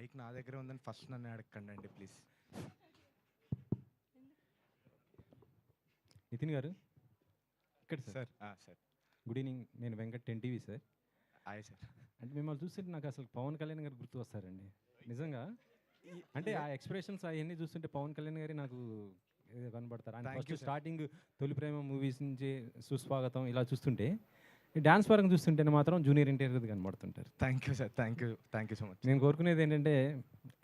Mic నా దగ్గరే ఉందని ఫస్ట్ నన్ను అడగండి అండి ప్లీజ్. నితిన్ గారు ఇక్కడ సార్. Sir good evening. నేను Venkat 10 TV sir. Hi sir. అంటే మిమ్మల్ని చూస్తుంటే నాకు అసలు పవన్ కళ్యాణ్ గారు గుర్తు వస్తారండి నిజంగా. అంటే ఆ ఎక్స్ప్రెషన్స్ అవన్నీ చూస్తుంటే పవన్ కళ్యాణ్ గారి నాకు కనబడతారు. ఆయన Thank first you, sir. Starting తొలి ప్రేమ మూవీస్ నుంచి సుస్వాగతం ఇలా చూస్తుంటే, ఈ డాన్స్ పరంగా చూస్తుంటేనే మాత్రం జూనియర్ ఎన్టీఆర్ గారు కనబడుతుంటారు. Thank you sir. Thank you so much. నేను కోరుకునేది ఏంటంటే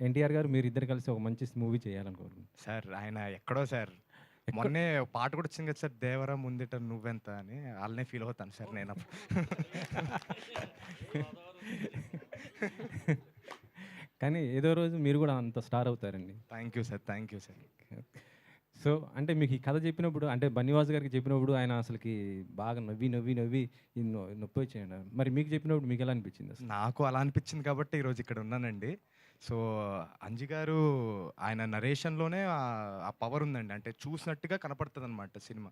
ఎన్టీఆర్ గారు మీరు ఇద్దరు కలిసి ఒక మంచి మూవీ చేయాలని కోరుకుంటున్నాను. సార్ ఆయన ఎక్కడో సార్ మొన్నే పాట కూడా వచ్చింది కదా సార్, దేవరా ముందిట నువ్వెంత అని. వాళ్ళనే ఫీల్ అవుతాను సార్ నేను అప్పుడు. కానీ ఏదో రోజు మీరు కూడా అంత స్టార్ అవుతారండి. Thank you sir. సో అంటే మీకు ఈ కథ చెప్పినప్పుడు, అంటే బన్నీవాస్ గారికి చెప్పినప్పుడు ఆయన అసలుకి బాగా నవ్వి నవ్వి నవ్వి నొప్పి వచ్చాయండి. మరి మీకు చెప్పినప్పుడు మీకు ఎలా అనిపించింది అసలు? నాకు అలా అనిపించింది కాబట్టి ఈరోజు ఇక్కడ ఉన్నానండి. సో అంజి గారు ఆయన నరేషన్లోనే ఆ పవర్ ఉందండి, అంటే చూసినట్టుగా కనపడుతుంది అనమాట సినిమా.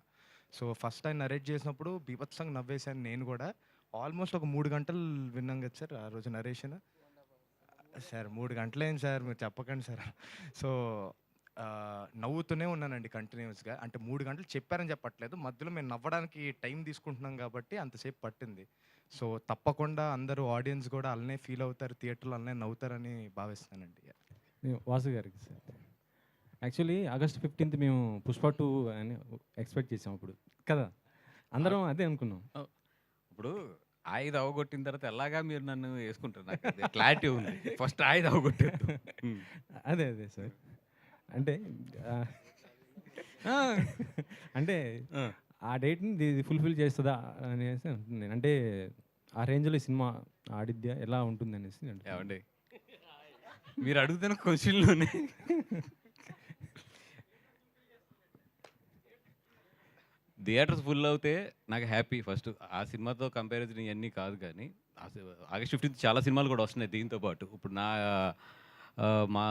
సో ఫస్ట్ ఆయన నరేట్ చేసినప్పుడు బీభత్సంగా నవ్వేశాను నేను కూడా. ఆల్మోస్ట్ ఒక 3 గంటలు విన్నాం కదా సార్ ఆ రోజు నరేషన్. సార్ 3 గంటలేం సార్, మీరు చెప్పకండి సార్. సో నవ్వుతూనే ఉన్నానండి కంటిన్యూస్గా. అంటే 3 గంటలు చెప్పారని చెప్పట్లేదు, మధ్యలో మేము నవ్వడానికి టైం తీసుకుంటున్నాం కాబట్టి అంతసేపు పట్టింది. సో తప్పకుండా అందరూ ఆడియన్స్ కూడా అలానే ఫీల్ అవుతారు, థియేటర్లో అలానే నవ్వుతారని భావిస్తానండి. వాసు గారికి సార్, యాక్చువల్లీ ఆగస్ట్ 15th మేము పుష్ప 2 అని ఎక్స్పెక్ట్ చేసాం అప్పుడు కదా, అందరం అదే అనుకున్నాం. ఇప్పుడు ఆయుధ అవగొట్టిన తర్వాత ఎలాగా మీరు నన్ను వేసుకుంటారు, నాకు క్లారిటీ ఉంది. ఫస్ట్ ఆయుధ అవగొట్టారు. అదే సార్. అంటే అంటే ఆ డేట్ని ఇది ఫుల్ఫిల్ చేస్తుందా అనేసి అంటున్నాను. అంటే ఆ రేంజ్లో ఈ సినిమా ఆడిద్యా ఎలా ఉంటుంది అనేసి ఏమండి మీరు అడుగుతున్న క్వశ్చన్లోనే థియేటర్స్ ఫుల్ అవుతే నాకు హ్యాపీ. ఫస్ట్ ఆ సినిమాతో కంపారిజన్ ఇవన్నీ కాదు, కానీ ఆగస్ట్ 15 చాలా సినిమాలు కూడా వస్తున్నాయి దీంతో పాటు. ఇప్పుడు మా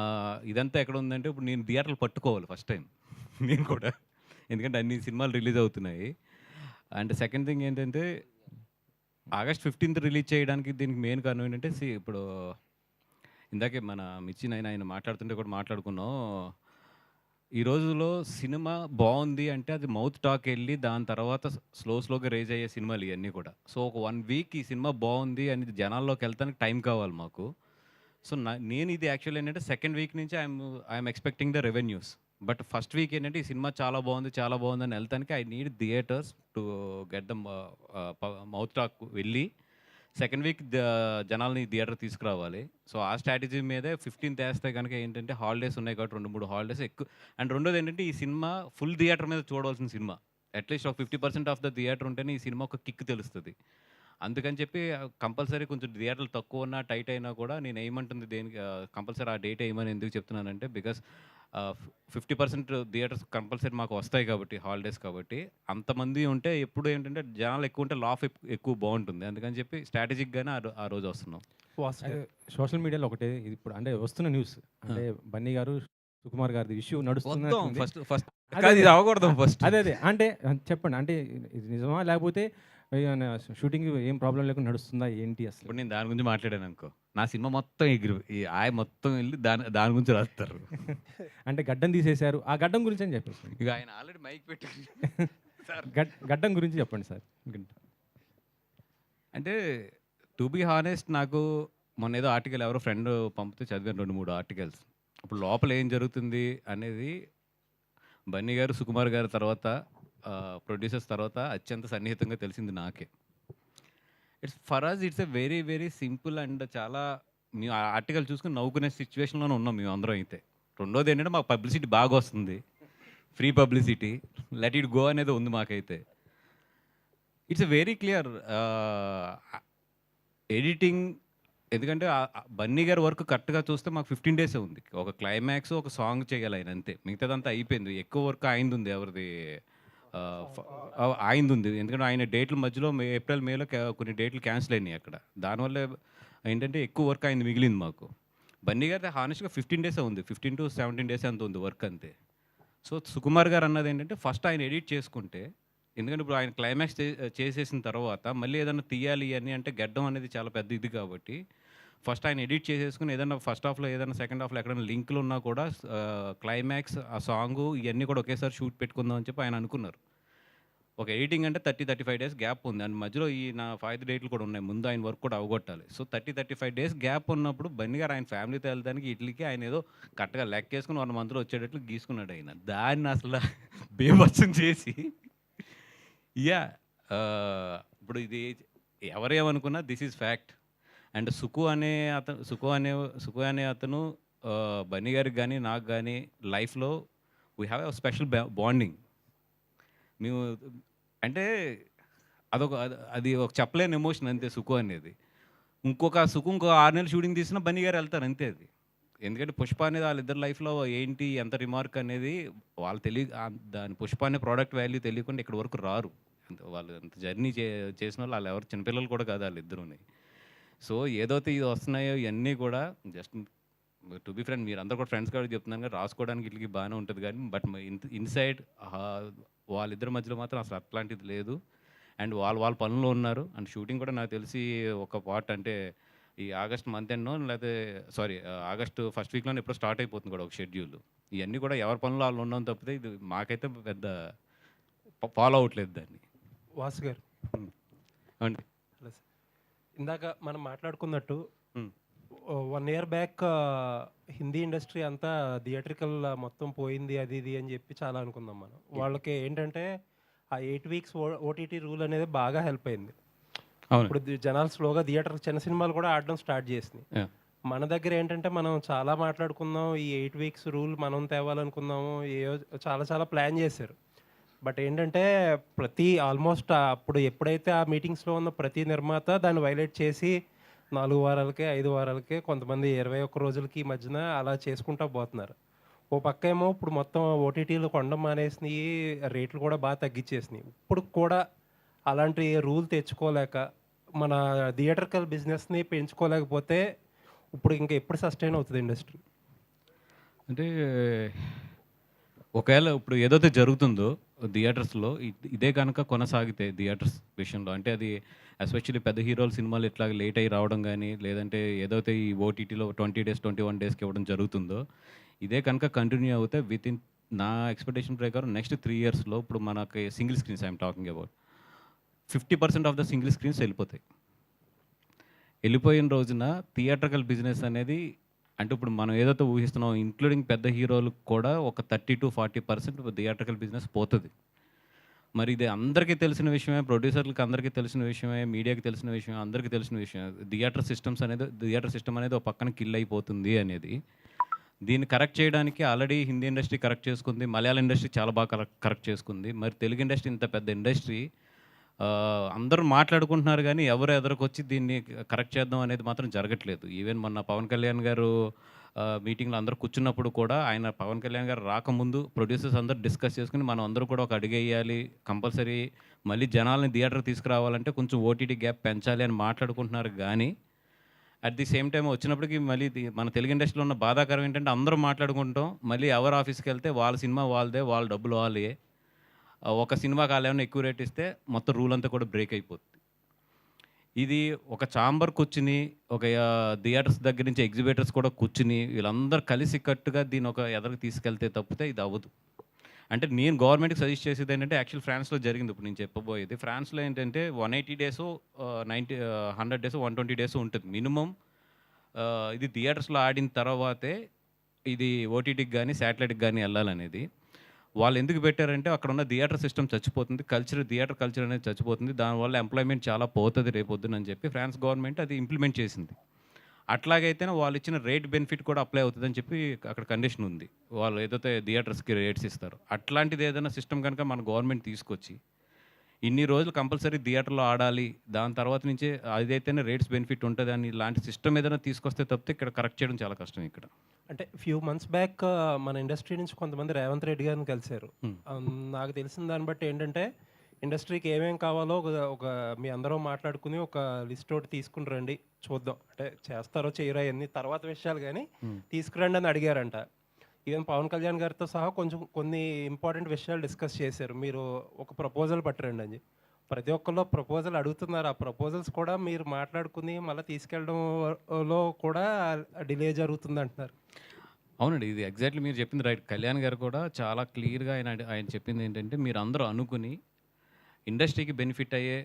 ఇదంతా ఎక్కడ ఉందంటే, ఇప్పుడు నేను థియేటర్లు పట్టుకోవాలి ఫస్ట్ టైం నేను కూడా, ఎందుకంటే అన్ని సినిమాలు రిలీజ్ అవుతున్నాయి. అండ్ సెకండ్ థింగ్ ఏంటంటే, ఆగస్ట్ 15 రిలీజ్ చేయడానికి దీనికి మెయిన్ కారణం ఏంటంటే, ఇప్పుడు ఇందాకే మన మిర్చి ఆయన మాట్లాడుతుంటే కూడా మాట్లాడుకున్నాం. ఈ రోజులో సినిమా బాగుంది అంటే అది మౌత్ టాక్ వెళ్ళి దాని తర్వాత స్లోగా రేజ్ అయ్యే సినిమాలు ఇవన్నీ కూడా. సో ఒక 1 వీక్ ఈ సినిమా బాగుంది అనేది జనాల్లోకి వెళ్తానికి టైం కావాలి మాకు. సో నేను ఇది యాక్చువల్ ఏంటంటే సెకండ్ వీక్ నుంచి I'm expecting the revenues. But first week ఏంటంటే ఈ సినిమా చాలా బాగుంది అని వెళ్తానికి I need theatres to get the mouth talk వెళ్ళి సెకండ్ వీక్ జనాల్ని థియేటర్ తీసుకురావాలి. సో ఆ స్ట్రాటజీ మీదే 15th వేస్తే కనుక ఏంటంటే హాలిడేస్ ఉన్నాయి కాబట్టి 2-3 హాలిడేస్ ఎక్కువ. అండ్ రెండోది ఏంటంటే ఈ సినిమా ఫుల్ థియేటర్ మీద చూడవలసిన సినిమా. అట్లీస్ట్ ఒక 50% ఆఫ్ ద థియేటర్ ఉంటేనే ఈ సినిమా ఒక కిక్ తెలుస్తుంది. అందుకని చెప్పి కంపల్సరీ కొంచెం థియేటర్లు తక్కువ ఉన్నా టైట్ అయినా కూడా నేను ఏమంటుంది దేనికి కంపల్సరీ ఆ డేట్ వేయమని ఎందుకు చెప్తున్నానంటే, బికాస్ 50% థియేటర్స్ కంపల్సరీ మాకు వస్తాయి కాబట్టి, హాలిడేస్ కాబట్టి. అంతమంది ఉంటే ఎప్పుడు ఏంటంటే జనాలు ఎక్కువ ఉంటే లాఫ్ ఎక్కువ బాగుంటుంది. అందుకని చెప్పి స్ట్రాటజిక్గానే ఆ రోజు వస్తున్నాం. సోషల్ మీడియాలో ఒకటే ఇది ఇప్పుడు అంటే వస్తున్న న్యూస్ అంటే బన్నీ గారు సుకుమార్ గారిది ఇష్యూ నడుస్తుంది. ఫస్ట్ ఇది అవ్వకూడదు ఫస్ట్. అదే అంటే చెప్పండి, అంటే ఇది నిజమా లేకపోతే షూటింగ్ ఏం ప్రాబ్లం లేకుండా నడుస్తుందా ఏంటి అసలు? ఇప్పుడు నేను దాని గురించి మాట్లాడాను అనుకో, నా సినిమా మొత్తం ఈ మొత్తం వెళ్ళి దాని గురించి రాస్తారు. అంటే గడ్డం తీసేశారు, ఆ గడ్డం గురించి అని చెప్పేసి ఇక ఆయన ఆల్రెడీ మైక్ పెట్టి సార్ గడ్డం గురించి చెప్పండి సార్. అంటే టు బీ హానెస్ట్, నాకు మొన్న ఏదో ఆర్టికల్ ఎవరో ఫ్రెండ్ పంపితే చదివాను 2-3 ఆర్టికల్స్. అప్పుడు లోపల ఏం జరుగుతుంది అనేది బన్నీ గారు సుకుమార్ గారి తర్వాత ప్రొడ్యూసర్స్ తర్వాత అత్యంత సన్నిహితంగా తెలిసింది నాకే. It's a very very simple and చాలా మేము ఆ ఆర్టికల్ చూసుకుని నవ్వుకునే సిచ్యువేషన్లోనే ఉన్నాం మేము అందరం అయితే. రెండోది ఏంటంటే మాకు పబ్లిసిటీ బాగా వస్తుంది, free publicity, let it go అనేది ఉంది మాకైతే. It's a very clear editing. ఎందుకంటే బన్నీ గారి వర్క్ కరెక్ట్గా చూస్తే మాకు 15 డేసే ఉంది. ఒక క్లైమాక్స్ ఒక సాంగ్ చేయాలి ఆయన, అంతే. మిగతాదంతా అయిపోయింది. ఎక్కువ వర్క్ ఆయనది ఉంది, ఎవరిది ఆయనది ఉంది. ఎందుకంటే ఆయన డేట్ల మధ్యలో ఏప్రిల్ మేలో కొన్ని డేట్లు క్యాన్సిల్ అయినాయి అక్కడ. దానివల్ల ఏంటంటే ఎక్కువ వర్క్ అయింది మిగిలింది మాకు. బన్నీ గారి హానెస్ట్గా 15 డేసే ఉంది, 15 to 17 డేస్ అంత ఉంది వర్క్, అంతే. సో సుకుమార్ గారు అన్నది ఏంటంటే ఫస్ట్ ఆయన ఎడిట్ చేసుకుంటే, ఎందుకంటే ఇప్పుడు ఆయన క్లైమాక్స్ చేసేసిన తర్వాత మళ్ళీ ఏదైనా తీయాలి అని అంటే గడ్డం అనేది చాలా పెద్ద ఇది కాబట్టి ఫస్ట్ ఆయన ఎడిట్ చేసేసుకుని ఏదైనా ఫస్ట్ హాఫ్లో ఏదైనా సెకండ్ హాఫ్లో ఎక్కడైనా లింకులు ఉన్నా కూడా క్లైమాక్స్ ఆ సాంగు ఇవన్నీ కూడా ఒకేసారి షూట్ పెట్టుకుందాం అని చెప్పి ఆయన అనుకున్నారు. ఒక ఎడిటింగ్ అంటే 35 డేస్ గ్యాప్ ఉంది. అండ్ మధ్యలో ఈ నా 5 డేట్లు కూడా ఉన్నాయి. ముందు ఆయన వర్క్ కూడా అవగొట్టాలి. సో 35 డేస్ గ్యాప్ ఉన్నప్పుడు బన్నీ గారు ఆయన ఫ్యామిలీతో వెళ్ళడానికి ఇట్లీకి ఆయన ఏదో కరెక్ట్‌గా లెక్కేసుకొని 1 మంత్‌లో వచ్చేటట్లు గీసుకున్నాడు ఆయన. దాన్ని అసల బీభత్సం చేసి యాహ్! ఇప్పుడు ఇది ఎవరేమనుకున్నా దిస్ ఈజ్ ఫ్యాక్ట్. అండ్ సుకు అనే అతను బన్నీ గారికి గానీ, నాకు గానీ లైఫ్‌లో we have a special bonding. మేము అంటే అది ఒక చెప్పలేని ఎమోషన్ అంతే సుకు అనేది. ఇంకో 6 నెలలు షూటింగ్ తీసినా బన్నీ గారు వెళ్తారు అంతే అది. ఎందుకంటే పుష్ప అనేది వాళ్ళిద్దరి లైఫ్‌లో ఏంటి ఎంత రిమార్క్ అనేది వాళ్ళు దాని పుష్ప అనే ప్రోడక్ట్ వాల్యూ తెలియకుండా ఇక్కడి వరకు రారు. వాళ్ళు అంత జర్నీ చేసినోళ్ళు వాళ్ళు ఎవరు చిన్నపిల్లలు కూడా కాదు వాళ్ళిద్దరూని. సో ఏదైతే ఇది వస్తున్నాయో ఇవన్నీ కూడా జస్ట్ టు బి ఫ్రెండ్ మీరందరూ కూడా ఫ్రెండ్స్ కాబట్టి చెప్తున్నాను కానీ రాసుకోవడానికి వీటికి బాగానే ఉంటుంది కానీ బట్ ఇన్సైడ్ వాళ్ళిద్దరి మధ్యలో మాత్రం అసలు అట్లాంటిది లేదు. అండ్ వాళ్ళ పనుల్లో ఉన్నారు. అండ్ షూటింగ్ కూడా నాకు తెలిసి ఒక పార్ట్ అంటే ఈ ఆగస్ట్ మంత్ ఎండ్‌నో లేకపోతే ఆగస్ట్ ఫస్ట్ వీక్‌లోనే ఎప్పుడో స్టార్ట్ అయిపోతుంది కూడా ఒక షెడ్యూల్. ఇవన్నీ కూడా ఎవరి పనుల్లో వాళ్ళు ఉన్నాం తప్పితే ఇది మాకైతే పెద్ద ఫాలో అవ్వట్లేదు దాన్ని. వాసు గారు అవునండి. Hello sir. ఇందాక మనం మాట్లాడుకున్నట్టు హ్మ్. 1 ఇయర్ బ్యాక్ హిందీ ఇండస్ట్రీ అంతా థియేట్రికల్ మొత్తం పోయింది అది ఇది అని చెప్పి చాలా అనుకుందాం మనం. వాళ్ళకి ఏంటంటే ఆ 8 వీక్స్ ఓటీటీ రూల్ అనేది బాగా హెల్ప్ అయింది. అవును. ఇప్పుడు జనాలు స్లోగా థియేటర్ చిన్న సినిమాలు కూడా ఆడడం స్టార్ట్ చేసినాయి. Yeah. మన దగ్గర ఏంటంటే మనం చాలా మాట్లాడుకుందాం, ఈ 8 వీక్స్ రూల్ మనం తేవాలనుకుందాము, చాలా చాలా ప్లాన్ చేశారు. బట్ ఏంటంటే ఆల్మోస్ట్ అప్పుడు ఎప్పుడైతే ఆ మీటింగ్స్లో ఉన్న ప్రతి నిర్మాత దాన్ని వైలేట్ చేసి 4 వారాలకే 5 వారాలకే కొంతమంది 21 రోజులకి ఈ మధ్యన అలా చేసుకుంటూ పోతున్నారు. ఓ పక్క ఏమో ఇప్పుడు మొత్తం ఓటీటీలు కొనడం మానేసినాయి, రేట్లు కూడా బాగా తగ్గించేసినాయి. ఇప్పుడు కూడా అలాంటి రూల్ తెచ్చుకోలేక మన థియేటర్కల్ బిజినెస్ని పెంచుకోలేకపోతే ఇప్పుడు ఇంకా ఎప్పుడు సస్టైన్ అవుతుంది ఇండస్ట్రీ? అంటే ఒకవేళ ఇప్పుడు ఏదైతే జరుగుతుందో థియేటర్స్లో ఇదే కనుక కొనసాగితే థియేటర్స్ విషయంలో అంటే అది ఎస్పెషల్లీ పెద్ద హీరోల సినిమాలు ఇట్లా లేట్ అయ్యి రావడం కానీ లేదంటే ఏదైతే ఈ ఓటీటీలో 20 డేస్ 21 డేస్కి ఇవ్వడం జరుగుతుందో ఇదే కనుక కంటిన్యూ అవుతే నా ఎక్స్పెక్టేషన్ ప్రకారం నెక్స్ట్ 3 ఇయర్స్లో ఇప్పుడు మనకి single screens I'm talking about 50% of the single screens వెళ్ళిపోతాయి. వెళ్ళిపోయిన రోజున థియేటర్కల్ బిజినెస్ అనేది అంటే ఇప్పుడు మనం ఏదైతే ఊహిస్తున్నాం ఇంక్లూడింగ్ పెద్ద హీరోలకు కూడా ఒక 30-40% థియేటర్కల్ బిజినెస్ పోతుంది. మరి ఇది అందరికీ తెలిసిన విషయమే, ప్రొడ్యూసర్లకు అందరికీ తెలిసిన విషయమే, మీడియాకి తెలిసిన విషయమే, అందరికీ తెలిసిన విషయమే. థియేటర్ సిస్టమ్ అనేది ఒక పక్కన కిల్ అయిపోతుంది అనేది. దీన్ని కరెక్ట్ చేయడానికి ఆల్రెడీ హిందీ ఇండస్ట్రీ కరెక్ట్ చేసుకుంది, మలయాళం ఇండస్ట్రీ చాలా బాగా కరెక్ట్ చేసుకుంది. మరి తెలుగు ఇండస్ట్రీ ఇంత పెద్ద ఇండస్ట్రీ అందరూ మాట్లాడుకుంటున్నారు కానీ ఎవరు ఎదురుకొచ్చి దీన్ని కరెక్ట్ చేద్దాం అనేది మాత్రం జరగట్లేదు. ఈవెన్ మొన్న పవన్ కళ్యాణ్ గారు మీటింగ్లో అందరూ కూర్చున్నప్పుడు కూడా ఆయన పవన్ కళ్యాణ్ గారు రాకముందు ప్రొడ్యూసర్స్ అందరూ డిస్కస్ చేసుకుని మనం అందరూ కూడా ఒక అడుగు వేయాలి, కంపల్సరీ మళ్ళీ జనాలని థియేటర్ తీసుకురావాలంటే కొంచెం ఓటీటీ గ్యాప్ పెంచాలి అని మాట్లాడుకుంటున్నారు. కానీ అట్ ది సేమ్ టైం వచ్చినప్పటికీ మళ్ళీ మన తెలుగు ఇండస్ట్రీలో ఉన్న బాధాకరం ఏంటంటే అందరూ మాట్లాడుకుంటాం, మళ్ళీ ఎవరు ఆఫీస్కి వెళ్తే వాళ్ళ సినిమా వాళ్ళదే, వాళ్ళ డబ్బులు వాళ్ళే. ఒక సినిమాకి వాళ్ళు ఏమైనా ఎక్కువ రేట్ ఇస్తే మొత్తం రూల్ అంతా కూడా బ్రేక్ అయిపోతుంది. ఇది ఒక ఛాంబర్ కూర్చుని ఒక థియేటర్స్ దగ్గర నుంచి ఎగ్జిబిటర్స్ కూడా కూర్చుని వీళ్ళందరూ కలిసి కట్టుగా దీన్ని ఒక ఎదరికి తీసుకెళ్తే తప్పితే ఇది అవ్వదు. అంటే నేను గవర్నమెంట్కి సజెస్ట్ చేసేది ఏంటంటే యాక్చువల్ ఫ్రాన్స్లో జరిగింది ఇప్పుడు నేను చెప్పబోయేది. ఫ్రాన్స్లో ఏంటంటే 180 డేస్ 100 డేస్ 120 డేస్ ఉంటుంది మినిమం. ఇది థియేటర్స్లో ఆడిన తర్వాతే ఇది ఓటీటీకి కానీ శాటిలైట్కి కానీ వెళ్ళాలనేది. వాళ్ళు ఎందుకు పెట్టారంటే అక్కడ ఉన్న థియేటర్ సిస్టమ్ చచ్చిపోతుంది, థియేటర్ కల్చర్ అనేది చచ్చిపోతుంది, దానివల్ల ఎంప్లాయ్మెంట్ చాలా పోతుంది రేపొద్దున అని చెప్పి ఫ్రాన్స్ గవర్నమెంట్ అది ఇంప్లిమెంట్ చేసింది. అట్లాగైతేనే వాళ్ళు ఇచ్చిన రేట్ బెనిఫిట్ కూడా అప్లై అవుతుందని చెప్పి అక్కడ కండిషన్ ఉంది. వాళ్ళు ఏదైతే థియేటర్స్కి రేట్స్ ఇస్తారో అట్లాంటిది ఏదైనా సిస్టమ్ కనుక మన గవర్నమెంట్ తీసుకొచ్చి ఇన్ని రోజులు కంపల్సరీ థియేటర్లో ఆడాలి, దాని తర్వాత నుంచే అదైతేనే రేట్స్ బెనిఫిట్ ఉంటుంది అని ఇలాంటి సిస్టమ్ ఏదైనా తీసుకొస్తే తప్పితే ఇక్కడ కరెక్ట్ చేయడం చాలా కష్టం. ఇక్కడ అంటే ఫ్యూ మంత్స్ బ్యాక్ మన ఇండస్ట్రీ నుంచి కొంతమంది రేవంత్ రెడ్డి గారిని కలిశారు. నాకు తెలిసిన దాన్ని బట్టి ఏంటంటే ఇండస్ట్రీకి ఏమేం కావాలో ఒక మీ అందరూ మాట్లాడుకుని ఒక లిస్ట్ ఒకటి తీసుకుని రండి చూద్దాం, అంటే చేస్తారో చేయరో అన్ని తర్వాత విషయాలు, కానీ తీసుకురండి అని అడిగారంట. ఈవెన్ పవన్ కళ్యాణ్ గారితో సహా కొన్ని ఇంపార్టెంట్ విషయాలు డిస్కస్ చేశారు. మీరు ఒక ప్రపోజల్ పట్టరండి అని. ప్రతి ఒక్కళ్ళు ప్రపోజల్ అడుగుతున్నారు. ఆ ప్రపోజల్స్ కూడా మీరు మాట్లాడుకుని మళ్ళీ తీసుకెళ్ళడంలో కూడా డిలే జరుగుతుందంటున్నారు. అవునండి. ఇది ఎగ్జాక్ట్‌లీ మీరు చెప్పింది రైట్. కళ్యాణ్ గారు కూడా చాలా క్లియర్‌గా ఆయన చెప్పింది ఏంటంటే, మీరందరూ అనుకుని ఇండస్ట్రీకి బెనిఫిట్ అయ్యే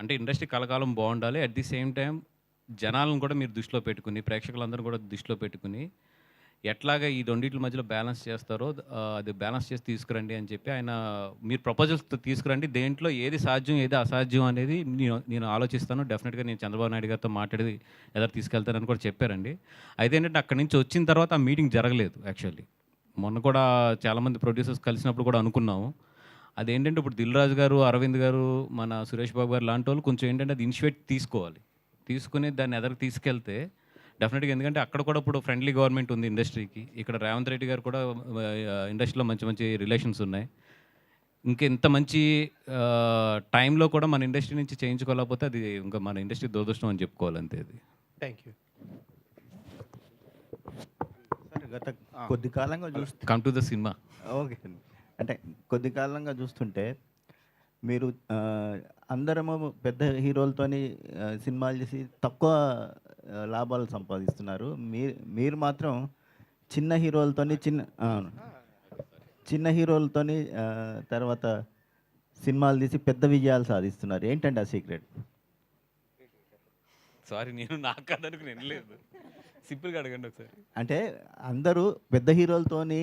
అంటే ఇండస్ట్రీ కలకాలం బాగుండాలి. అట్ ది సేమ్ టైమ్ జనాలను కూడా మీరు దృష్టిలో పెట్టుకుని, ప్రేక్షకులందరూ కూడా దృష్టిలో పెట్టుకుని, ఎట్లాగా ఈ రెండిట్ల మధ్యలో బ్యాలెన్స్ చేస్తారో అది బ్యాలెన్స్ చేసి తీసుకురండి అని చెప్పి ఆయన మీరు ప్రపోజల్స్ తీసుకురండి. దేంట్లో ఏది సాధ్యం, ఏది అసాధ్యం అనేది నేను ఆలోచిస్తాను. డెఫినెట్‌గా నేను చంద్రబాబు నాయుడు గారితో మాట్లాడి ఎదరు తీసుకెళ్తానని కూడా చెప్పారండి. అయితే ఏంటంటే అక్కడి నుంచి వచ్చిన తర్వాత ఆ మీటింగ్ జరగలేదు యాక్చువల్లీ. మొన్న కూడా చాలామంది ప్రొడ్యూసర్స్ కలిసినప్పుడు కూడా అనుకున్నాము. అదేంటంటే ఇప్పుడు దిల్ రాజు గారు, అరవింద్ గారు, మన సురేష్ బాబు గారు లాంటి వాళ్ళు కొంచెం ఏంటంటే అది ఇనిషియేట్ తీసుకోవాలి. తీసుకుని దాన్ని ఎదరికి తీసుకెళ్తే డెఫినెట్‌గా ఎందుకంటే అక్కడ కూడా ఇప్పుడు ఫ్రెండ్లీ గవర్నమెంట్ ఉంది ఇండస్ట్రీకి. ఇక్కడ రేవంత్ రెడ్డి గారు కూడా ఇండస్ట్రీలో మంచి మంచి రిలేషన్స్ ఉన్నాయి. ఇంకా ఇంత మంచి టైంలో కూడా మన ఇండస్ట్రీ నుంచి చేయించుకోలేకపోతే అది ఇంకా మన ఇండస్ట్రీ దురదృష్టం అని చెప్పుకోవాలి అంతే అది. Thank you. సార్ గత కొద్ది కాలంగా చూస్తే come to the cinema. Okay అండి. అంటే కొద్ది కాలంగా చూస్తుంటే మీరు అందరము పెద్ద హీరోలతోని సినిమాలు చేసి తక్కువ లాభాలు సంపాదిస్తున్నారు. మీరు మాత్రం చిన్న హీరోలతోని చిన్న హీరోలతోని తర్వాత సినిమాలు తీసి పెద్ద విజయాలు సాధిస్తున్నారు. ఏంటండి ఆ సీక్రెట్? సారీ నేను నాకు కాదనుకుని వినలేదు. సింపుల్గా అడగండి ఒకసారి. అంటే అందరూ పెద్ద హీరోలతోని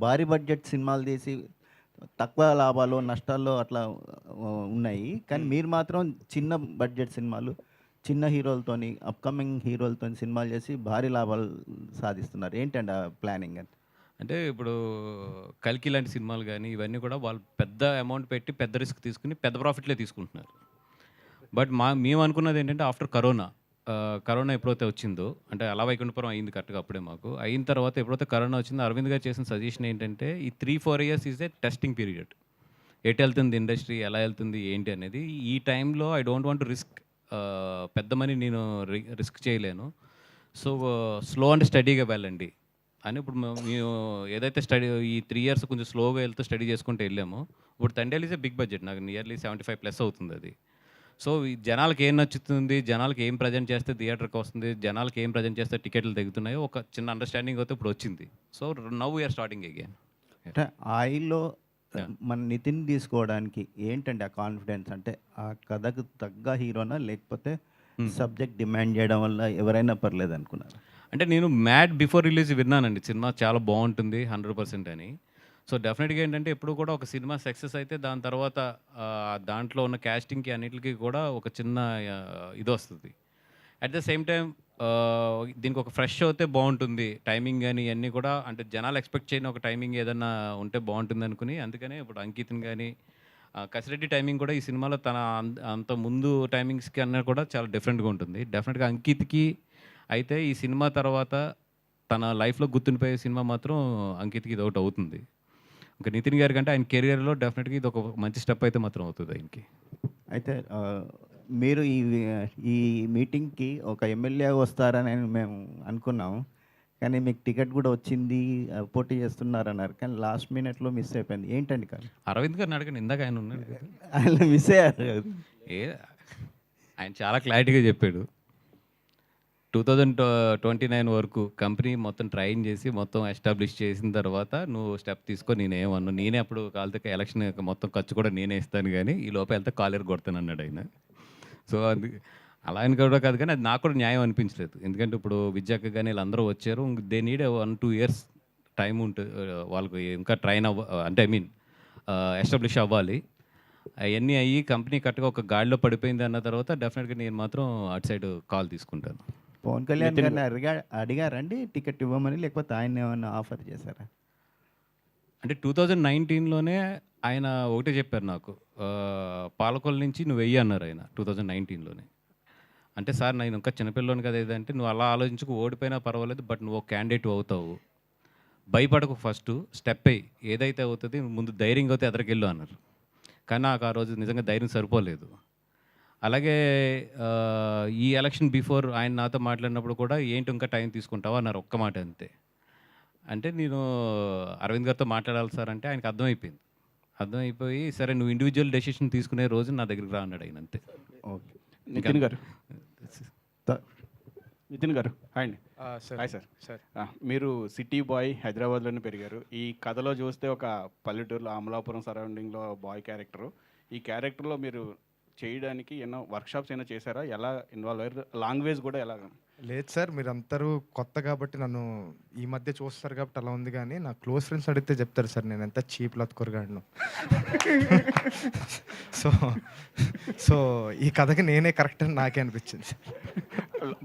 భారీ బడ్జెట్ సినిమాలు తీసి తక్కువ లాభాలు నష్టాల్లో అట్లా ఉన్నాయి. కానీ మీరు మాత్రం చిన్న బడ్జెట్ సినిమాలు చిన్న హీరోలతోని అప్కమింగ్ హీరోలతోని సినిమాలు చేసి భారీ లాభాలు సాధిస్తున్నారు. ఏంటండి ఆ ప్లానింగ్ అని? అంటే ఇప్పుడు కల్కి లాంటి సినిమాలు కానీ ఇవన్నీ కూడా వాళ్ళు పెద్ద అమౌంట్ పెట్టి పెద్ద రిస్క్ తీసుకుని పెద్ద ప్రాఫిట్లే తీసుకుంటున్నారు. బట్ మేము అనుకున్నది ఏంటంటే ఆఫ్టర్ కరోనా ఎప్పుడైతే వచ్చిందో అంటే అలా వైకుంఠపురం అయింది కరెక్ట్గా అప్పుడే మాకు అయిన తర్వాత ఎప్పుడైతే కరోనా వచ్చిందో అరవింద్ గారు చేసిన సజెషన్ ఏంటంటే ఈ 3-4 years is a testing period. ఎటు వెళ్తుంది ఇండస్ట్రీ, ఎలా వెళ్తుంది ఏంటి అనేది. ఈ టైంలో I don't want to risk పెద్ద మనీ నేను రిస్క్ చేయలేను. సో స్లో అండ్ స్టడీగా వెళ్ళండి అని ఇప్పుడు మేము ఏదైతే స్టడీ ఈ 3 ఇయర్స్ కొంచెం స్లోగా వెళ్తూ స్టడీ చేసుకుంటూ వెళ్ళాము. ఇప్పుడు Thandel is a big budget, నాకు నియర్లీ 75+ అవుతుంది అది. సో ఈ జనాలకి ఏం నచ్చుతుంది, జనాలకి ఏం ప్రజెంట్ చేస్తే థియేటర్కి వస్తుంది, జనాలకి ఏం ప్రజెంట్ చేస్తే టికెట్లు తగ్గుతున్నాయో ఒక చిన్న అండర్స్టాండింగ్ అయితే ఇప్పుడు వచ్చింది. So now we are starting again. అంటే ఆయిల్లో మన నితిన్ తీసుకోవడానికి ఏంటండి ఆ కాన్ఫిడెన్స్? అంటే ఆ కథకు తగ్గ హీరోనా లేకపోతే సబ్జెక్ట్ డిమాండ్ చేయడం వల్ల ఎవరైనా పర్లేదు అనుకున్నారు? అంటే నేను మ్యాడ్ బిఫోర్ రిలీజ్ విన్నానండి సినిమా చాలా బాగుంటుంది 100% అని. సో డెఫినెట్గా ఏంటంటే ఎప్పుడు కూడా ఒక సినిమా సక్సెస్ అయితే దాని తర్వాత దాంట్లో ఉన్న క్యాస్టింగ్కి అన్నిటికీ కూడా ఒక చిన్న ఇది వస్తుంది. అట్ ద సేమ్ టైం దీనికి ఒక ఫ్రెష్ అయితే బాగుంటుంది టైమింగ్ కానీ ఇవన్నీ కూడా అంటే జనాలు ఎక్స్పెక్ట్ చేయని ఒక టైమింగ్ ఏదన్నా ఉంటే బాగుంటుంది అనుకుని అందుకనే ఇప్పుడు అంకిత్ని కానీ కసిరెడ్డి టైమింగ్ కూడా ఈ సినిమాలో తన అంత ముందు టైమింగ్స్కి అన్న కూడా చాలా డిఫరెంట్గా ఉంటుంది. డెఫినెట్గా అంకిత్కి అయితే ఈ సినిమా తర్వాత తన లైఫ్లో గుర్తుండిపోయే సినిమా మాత్రం అంకిత్కి ఇది ఒకటి అవుతుంది. ఇంకా నితిన్ గారి కంటే ఆయన కెరియర్లో డెఫినెట్గా ఇది ఒక మంచి స్టెప్ అయితే మాత్రం అవుతుంది ఆయనకి. అయితే మీరు ఈ మీటింగ్కి ఒక ఎమ్మెల్యే వస్తారని మేము అనుకున్నాము, కానీ మీకు టికెట్ కూడా వచ్చింది, పోటీ చేస్తున్నారన్నారు, కానీ లాస్ట్ మినిట్లో మిస్ అయిపోయింది. ఏంటండి కానీ? అరవింద్ గారిని అడగండి, ఇందాక ఆయన ఉన్నాడు కదా. ఆయన మిస్ అయ్యారు. ఆయన చాలా క్లారిటీగా చెప్పాడు. 2029 వరకు కంపెనీ మొత్తం ట్రైన్ చేసి మొత్తం ఎస్టాబ్లిష్ చేసిన తర్వాత నువ్వు స్టెప్ తీసుకో, నేనేమన్నా నేనే అప్పుడు కాలితే ఎలక్షన్ మొత్తం ఖర్చు కూడా నేనే ఇస్తాను కానీ ఈ లోపల వెళ్తే కాలేరు కొడతాను అన్నాడు ఆయన. సో అది అలా అని కూడా కాదు కానీ అది నాకు కూడా న్యాయం అనిపించలేదు. ఎందుకంటే ఇప్పుడు విద్యాక కానీ వీళ్ళందరూ వచ్చారు, దే నీడ్ 1-2 ఇయర్స్ టైం ఉంటుంది వాళ్ళకు ఇంకా ట్రైన్ అంటే ఐ మీన్ ఎస్టాబ్లిష్ అవ్వాలి. అవన్నీ అయ్యి కంపెనీ కరెక్ట్గా ఒక గాడిలో పడిపోయింది అన్న తర్వాత డెఫినెట్గా నేను మాత్రం అటు సైడ్ కాల్ తీసుకుంటాను. పవన్ కళ్యాణ్ గారిని అడిగారండి టికెట్ ఇవ్వమని, లేకపోతే ఆయన ఏమైనా ఆఫర్ చేశారా? అంటే 2019లోనే ఆయన ఒకటే చెప్పారు నాకు, పాలకొల నుంచి నువ్వు వెయ్యి అన్నారు ఆయన 2019లోనే. అంటే సార్ నేను ఇంకా చిన్నపిల్లని కదా ఏదంటే నువ్వు అలా ఆలోచించుకు ఓడిపోయినా పర్వాలేదు, బట్ నువ్వు ఒక క్యాండిడేట్ అవుతావు, భయపడకు, ఫస్ట్ స్టెప్ అయ్యి ఏదైతే అవుతుంది ముందు ధైర్యంగా అవుతే ఎదరికెళ్ళు అన్నారు. కానీ నాకు ఆ రోజు నిజంగా ధైర్యం సరిపోలేదు. అలాగే ఈ ఎలక్షన్ బిఫోర్ ఆయన నాతో మాట్లాడినప్పుడు కూడా ఏంటి ఇంకా టైం తీసుకుంటావా అన్నారు, ఒక్క మాట అంతే. అంటే నేను అరవింద్ గారితో మాట్లాడాలి సార్ అంటే ఆయనకు అర్థమైపోయింది. అర్థమైపోయి సరే నువ్వు ఇండివిజువల్ డెసిషన్ తీసుకునే రోజు నా దగ్గరికి రా అన్నాడు ఆయన, అంతే. ఓకే. నితిన్ గారు నితిన్ గారు హాయ్ అండి. Sir hi sir. సార్ మీరు సిటీ బాయ్ హైదరాబాద్లోనే పెరిగారు. ఈ కథలో చూస్తే ఒక పల్లెటూరులో అమలాపురం సరౌండింగ్లో బాయ్ క్యారెక్టరు. ఈ క్యారెక్టర్లో మీరు చేయడానికి ఎన్నో వర్క్షాప్స్ అయినా చేశారా? ఎలా ఇన్వాల్వ్ అయ్యారు? లాంగ్వేజ్ కూడా ఎలా? లేదు సార్, మీరు అందరూ కొత్త కాబట్టి నన్ను ఈ మధ్య చూస్తారు కాబట్టి అలా ఉంది, కానీ నా క్లోజ్ ఫ్రెండ్స్ అడిగితే చెప్తారు సార్ నేను ఎంత చీప్ లత్కొరగాను. సో సో ఈ కథకి నేనే కరెక్ట్ అని నాకే అనిపించింది.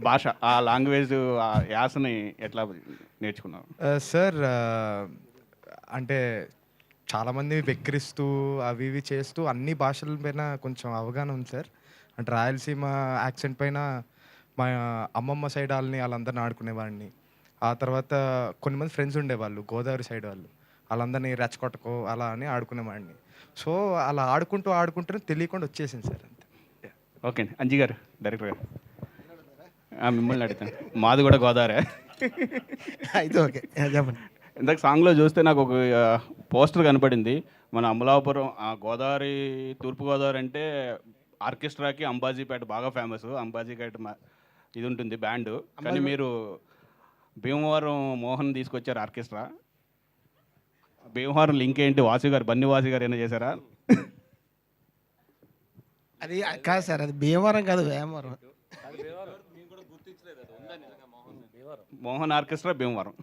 భాష, ఆ లాంగ్వేజ్, ఆ యాసని ఎట్లా నేర్చుకున్నావు? సార్ అంటే చాలామంది వెక్కిరిస్తూ అవి ఇవి చేస్తూ అన్ని భాషల పైన కొంచెం అవగాహన ఉంది సార్. అంటే రాయలసీమ యాక్సెంట్ పైన మా అమ్మమ్మ సైడ్ వాళ్ళని వాళ్ళందరిని ఆడుకునేవాడిని. ఆ తర్వాత కొంతమంది ఫ్రెండ్స్ ఉండేవాళ్ళు గోదావరి సైడ్ వాళ్ళు, వాళ్ళందరినీ రెచ్చగొట్టకో అలా అని ఆడుకునేవాడిని. సో అలా ఆడుకుంటూనే తెలియకుండా వచ్చేసింది సార్, అంతే. ఓకే అండి. అంజీ గారు, డైరెక్టర్ గారు, మిమ్మల్ని అడుగుతాను. మాది కూడా గోదావరి. అయితే ఓకే, చెప్పండి. ఇందాక సాంగ్లో చూస్తే నాకు ఒక పోస్టర్ కనపడింది. మన అమలాపురం, గోదావరి, తూర్పుగోదావరి అంటే ఆర్కెస్ట్రాకి అంబాజీపేట బాగా ఫేమస్. అంబాజీపేట ఇది ఉంటుంది బ్యాండ్. కానీ మీరు భీమవరం మోహన్ తీసుకొచ్చారు ఆర్కెస్ట్రా. భీమవరం లింక్ ఏంటి? వాసు గారు, బన్నీ వాసు గారు ఏమైనా చేశారా? అది కాదు సార్, అది భీమవరం కాదు, వేమవరం. మోహన్ ఆర్కెస్ట్రా భీమవరం.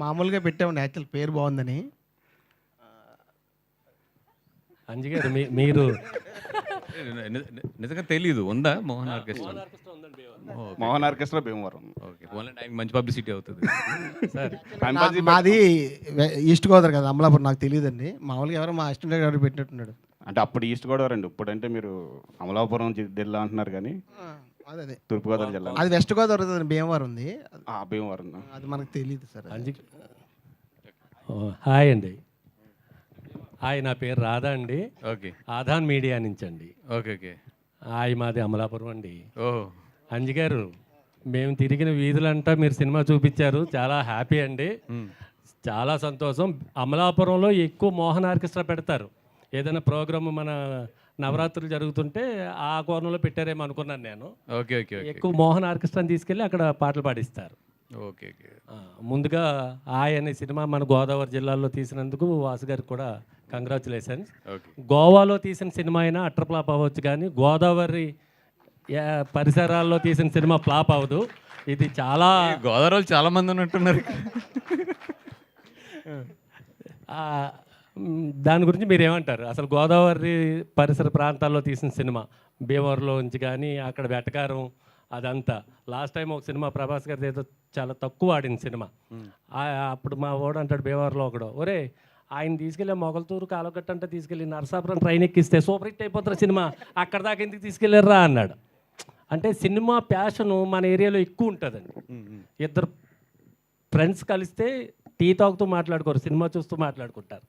మామూలుగా పెట్టామండి, యాక్చువల్ పేరు బాగుందని. అంజి గారు మీరు నిజంగా తెలీదు, ఉందా Mohan orchestra? Mohan orchestra Bhimavaram. Okay, ఆయనకి మంచి పబ్లిసిటీ అవుతుంది. సార్ మాది ఈస్ట్ గోదావరి కదా, అమలాపురం. నాకు తెలియదండి, మామూలుగా ఎవరో మా అసిస్టెంట్ ఎవరు పెట్టినట్టున్నాడు. అంటే అప్పుడు ఈస్ట్ గోదావరి అండి, ఇప్పుడంటే మీరు అమలాపురం జిల్లా అంటున్నారు కానీ అదే తూర్పుగోదావరి జిల్లా. అది వెస్ట్ గోదావరి ఉంది, భీమవరం ఉంది. భీమవరం అది మనకు తెలియదు సార్. అంజి హాయ్ అండి. హాయ్, నా పేరు రాధా అండి. ఓకే ఆధాన్ మీడియా నుంచి అండి. Okay okay. హాయ్, మాది అమలాపురం అండి. ఓహో, అంజి గారు, మేము తిరిగిన వీధులంటా మీరు సినిమా చూపించారు, చాలా హ్యాపీ అండి. చాలా సంతోషం. అమలాపురంలో ఎక్కువ మోహన్ ఆర్కెస్ట్రా పెడతారు. ఏదైనా ప్రోగ్రామ్ మన నవరాత్రులు జరుగుతుంటే ఆ కోణంలో పెట్టారేమో అనుకున్నాను నేను. Okay okay. ఎక్కువ మోహన్ ఆర్కెస్ట్రాని తీసుకెళ్ళి అక్కడ పాటలు పాడిస్తారు. Okay okay. ముందుగా ఆయ్ అనే సినిమా మన గోదావరి జిల్లాలో తీసినందుకు వాసు గారికి కూడా కంగ్రాచులేషన్స్. ఓకే. గోవాలో తీసిన సినిమా అయినా అట్టర్ ఫ్లాప్ అవ్వచ్చు, కానీ గోదావరి పరిసరాల్లో తీసిన సినిమా ఫ్లాప్ అవ్వదు. ఇది చాలా గోదావరి చాలా మంది ఉన్నట్టున్నారు. దాని గురించి మీరు ఏమంటారు? అసలు గోదావరి పరిసర ప్రాంతాల్లో తీసిన సినిమా భీమవరంలో నుంచి కానీ అక్కడ వెటకారం అదంతా. లాస్ట్ టైం ఒక సినిమా ప్రభాస్ గారి ఏదో చాలా తక్కువ ఆడిన సినిమా. అప్పుడు మా వాడు అంటాడు భీమవరంలో ఒకడు, ఒరే ఆయన తీసుకెళ్ళి మొగల్తూరు కాలగట్ట అంటే తీసుకెళ్ళి నరసాపురం ట్రైన్ ఎక్కిస్తే సూపర్ హిట్ అయిపోతారు సినిమా, అక్కడ దాకా ఎందుకు తీసుకెళ్ళారా అన్నాడు. అంటే సినిమా ప్యాషను మన ఏరియాలో ఎక్కువ ఉంటుందండి. ఇద్దరు ఫ్రెండ్స్ కలిస్తే టీ తాగుతూ మాట్లాడుకోరు, సినిమా చూస్తూ మాట్లాడుకుంటారు.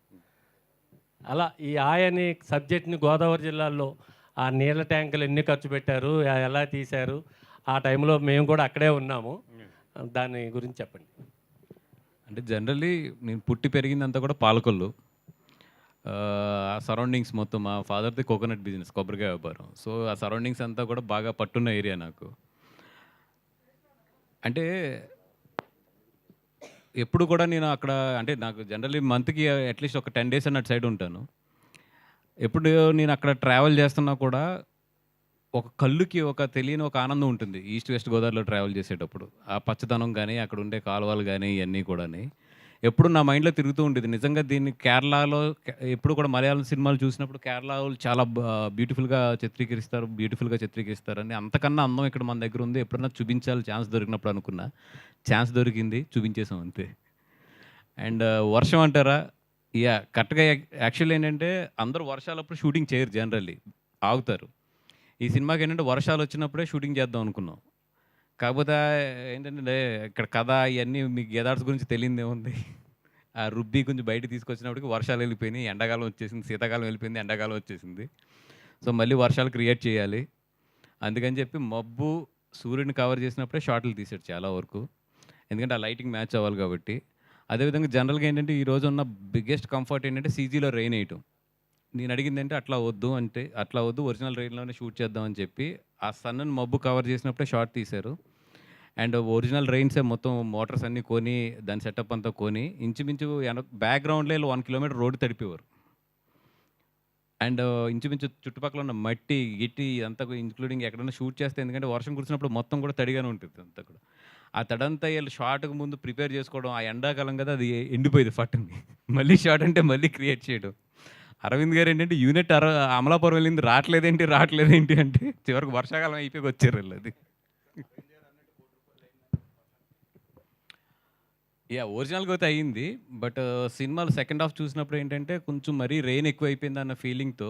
అలా ఈ ఆయ్ అనే సబ్జెక్ట్ని గోదావరి జిల్లాలో ఆ నీళ్ళ ట్యాంకులు ఎన్ని ఖర్చు పెట్టారు, ఎలా తీశారు, ఆ టైంలో మేము కూడా అక్కడే ఉన్నాము, దాని గురించి చెప్పండి. అంటే జనరల్లీ నేను పుట్టి పెరిగిందంతా కూడా పాలకొల్లు. ఆ సరౌండింగ్స్ మొత్తం మా ఫాదర్ది కోకోనట్ బిజినెస్, కొబ్బరికాయ వ్యాపారం. సో ఆ సరౌండింగ్స్ అంతా కూడా బాగా పట్టున్న ఏరియా నాకు. అంటే ఎప్పుడు కూడా నేను అక్కడ, అంటే నాకు జనరల్లీ మంత్కి అట్లీస్ట్ ఒక 10 days అన్నట్టు సైడ్ ఉంటాను. ఎప్పుడు నేను అక్కడ ట్రావెల్ చేస్తున్నా కూడా ఒక కళ్ళుకి ఒక తెలియని ఒక ఆనందం ఉంటుంది ఈస్ట్ వెస్ట్ గోదావరిలో ట్రావెల్ చేసేటప్పుడు. ఆ పచ్చదనం కానీ అక్కడ ఉండే కాలువలు కానీ ఇవన్నీ కూడా ఎప్పుడు నా మైండ్లో తిరుగుతూ ఉండేది. నిజంగా దీన్ని కేరళలో ఎప్పుడు కూడా మలయాళం సినిమాలు చూసినప్పుడు కేరళ వాళ్ళు చాలా బ్యూటిఫుల్గా చిత్రీకరిస్తారని, అంతకన్నా అందం ఇక్కడ మన దగ్గర ఉంది, ఎప్పుడన్నా చూపించాలి ఛాన్స్ దొరికినప్పుడు అనుకున్నా. ఛాన్స్ దొరికింది, చూపించేసాం అంతే. అండ్ వర్షం అంటారా, కరెక్ట్గా యాక్చువల్లీ ఏంటంటే అందరూ వర్షాలప్పుడు షూటింగ్ చేయరు, జనరల్లీ ఆగుతారు. ఈ సినిమాకి ఏంటంటే వర్షాలు వచ్చినప్పుడే షూటింగ్ చేద్దాం అనుకున్నాం. కాకపోతే ఏంటంటే ఇక్కడ కథ ఇవన్నీ మీకు గెదార్స్ గురించి తెలియదే ఉంది. ఆ రుబ్బి కొంచెం బయట తీసుకొచ్చినప్పటికి వర్షాలు వెళ్ళిపోయినాయి, ఎండాకాలం వచ్చేసింది, శీతాకాలం వెళ్ళిపోయింది, ఎండాకాలం వచ్చేసింది. సో మళ్ళీ వర్షాలు క్రియేట్ చేయాలి. అందుకని చెప్పి మబ్బు సూర్యుని కవర్ చేసినప్పుడే షార్ట్లు తీసాడు చాలా వరకు, ఎందుకంటే ఆ లైటింగ్ మ్యాచ్ అవ్వాలి కాబట్టి. అదేవిధంగా జనరల్గా ఏంటంటే ఈ రోజు ఉన్న బిగ్గెస్ట్ కంఫర్ట్ ఏంటంటే సీజీలో రెయిన్ వేయటం. నేను అడిగింది అంటే అట్లా వద్దు అంటే అట్లా వద్దు, ఒరిజినల్ రెయిన్లోనే షూట్ చేద్దాం అని చెప్పి ఆ సన్నని మబ్బు కవర్ చేసినప్పుడే షాట్ తీశారు. అండ్ ఒరిజినల్ రెయిన్సే మొత్తం మోటార్స్ అన్నీ కొని దాని సెటప్ అంతా కొని ఇంచుమించు బ్యాక్గ్రౌండ్లో 1 కిలోమీటర్ రోడ్డు తడిపేవారు. అండ్ ఇంచుమించు చుట్టుపక్కల ఉన్న మట్టి గిట్టి అంతా ఇంక్లూడింగ్ ఎక్కడైనా షూట్ చేస్తే, ఎందుకంటే వర్షం కురిసినప్పుడు మొత్తం కూడా తడిగానే ఉంటుంది అంతా కూడా. ఆ తడంతా వీళ్ళు షార్ట్కి ముందు ప్రిపేర్ చేసుకోవడం, ఆ ఎండాకాలం కదా అది ఎండిపోయింది ఫట్టుని. మళ్ళీ షార్ట్ అంటే మళ్ళీ క్రియేట్ చేయడం. అరవింద్ గారు ఏంటంటే యూనిట్ అమలాపురం వెళ్ళింది, రావట్లేదేంటి అంటే చివరికి వర్షాకాలం అయిపోయి వచ్చారు వీళ్ళు. అది ఒరిజినల్గా అయితే అయ్యింది. బట్ సినిమాలు సెకండ్ హాఫ్ చూసినప్పుడు ఏంటంటే కొంచెం మరీ రెయిన్ ఎక్కువ అయిపోయింది అన్న ఫీలింగ్తో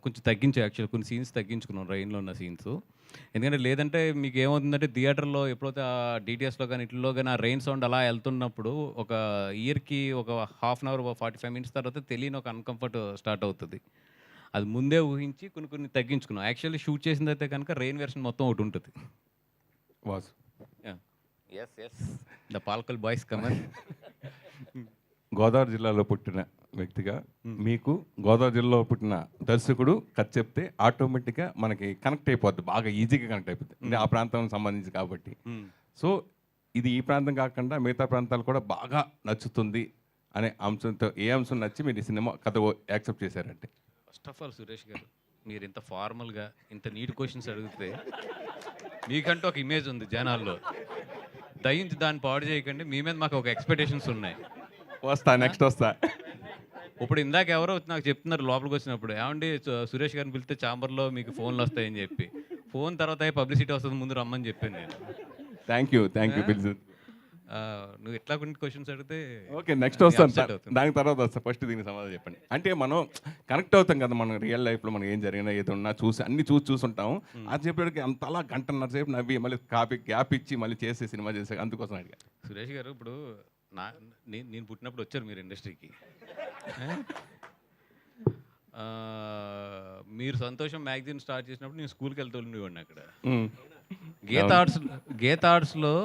కొంచెం తగ్గించాం. యాక్చువల్ కొన్ని సీన్స్ తగ్గించుకున్నాం, రెయిన్లో ఉన్న సీన్స్. ఎందుకంటే లేదంటే మీకు ఏమవుతుందంటే థియేటర్లో ఎప్పుడైతే ఆ డిటిఎస్లో కానీ ఇట్లో కానీ ఆ రెయిన్ సౌండ్ అలా వెళ్తున్నప్పుడు ఒక ఇయర్కి ఒక హాఫ్ అన్ అవర్ 45 మినిట్స్ తర్వాత తెలియని ఒక అన్కంఫర్ట్ స్టార్ట్ అవుతుంది. అది ముందే ఊహించి కొన్ని తగ్గించుకున్నాం. యాక్చువల్లీ షూట్ చేసిందైతే కనుక రెయిన్ వెర్షన్ మొత్తం ఒకటి ఉంటుంది. Vasu as the Palakol boys come on. Godavari జిల్లాలో పుట్టిన వ్యక్తిగా మీకు గోదావరి జిల్లాలో పుట్టిన దర్శకుడు కథ చెప్తే ఆటోమేటిక్గా మనకి కనెక్ట్ అయిపోద్ది, బాగా ఈజీగా కనెక్ట్ అయిపోద్ది. అంటే ఆ ప్రాంతం సంబంధించి కాబట్టి. సో ఇది ఈ ప్రాంతం కాకుండా మిగతా ప్రాంతాలు కూడా బాగా నచ్చుతుంది అనే అంశంతో ఏ అంశం నచ్చి మీరు ఈ సినిమా కథ యాక్సెప్ట్ చేశారంటే? ఫస్ట్ ఆఫ్ ఆల్ సురేష్ గారు, మీరు ఇంత ఫార్మల్గా ఇంత నీట్ క్వశ్చన్స్ అడిగితే మీకంటూ ఒక ఇమేజ్ ఉంది జనాల్లో, దయించి దాన్ని పాడు చేయకండి. మీ మీద మాకు ఒక ఎక్స్పెక్టేషన్స్ ఉన్నాయి. నెక్స్ట్ వస్తా. ఇప్పుడు ఇందాక ఎవరో నాకు చెప్తున్నారు లోపలికి వచ్చినప్పుడు, ఏమండి సురేష్ గారిని పిలిస్తే ఛాంబర్లో మీకు ఫోన్లు వస్తాయని చెప్పి. ఫోన్ తర్వాత పబ్లిసిటీ వస్తుంది, ముందు రమ్మని చెప్పాను నేను. థ్యాంక్ యూ పిలిచి. నువ్వు ఎట్లా కొన్ని క్వశ్చన్స్ అడిగితే ఓకే, నెక్స్ట్ వస్తాను. దాని తర్వాత వస్తా. ఫస్ట్ దీనికి సమాధానం చెప్పండి. అంటే మనం కనెక్ట్ అవుతాం కదా, మనం రియల్ లైఫ్లో మనం ఏం జరిగినా ఏదో ఉన్నా చూసి అన్ని చూసుంటాం. అది చెప్పేటికి అంతలా గంటన్నర సేపు నవ్వి మళ్ళీ గ్యాప్ ఇచ్చి మళ్ళీ చేసే సినిమా చేసే అందుకోసం అడిగా. సురేష్ గారు, ఇప్పుడు నేను పుట్టినప్పుడు వచ్చారు మీరు ఇండస్ట్రీకి. మీరు సంతోషం మ్యాగజైన్ స్టార్ట్ చేసినప్పుడు నేను స్కూల్కి వెళ్తుండేవాడిని. అక్కడ గీత ఆర్ట్స్లో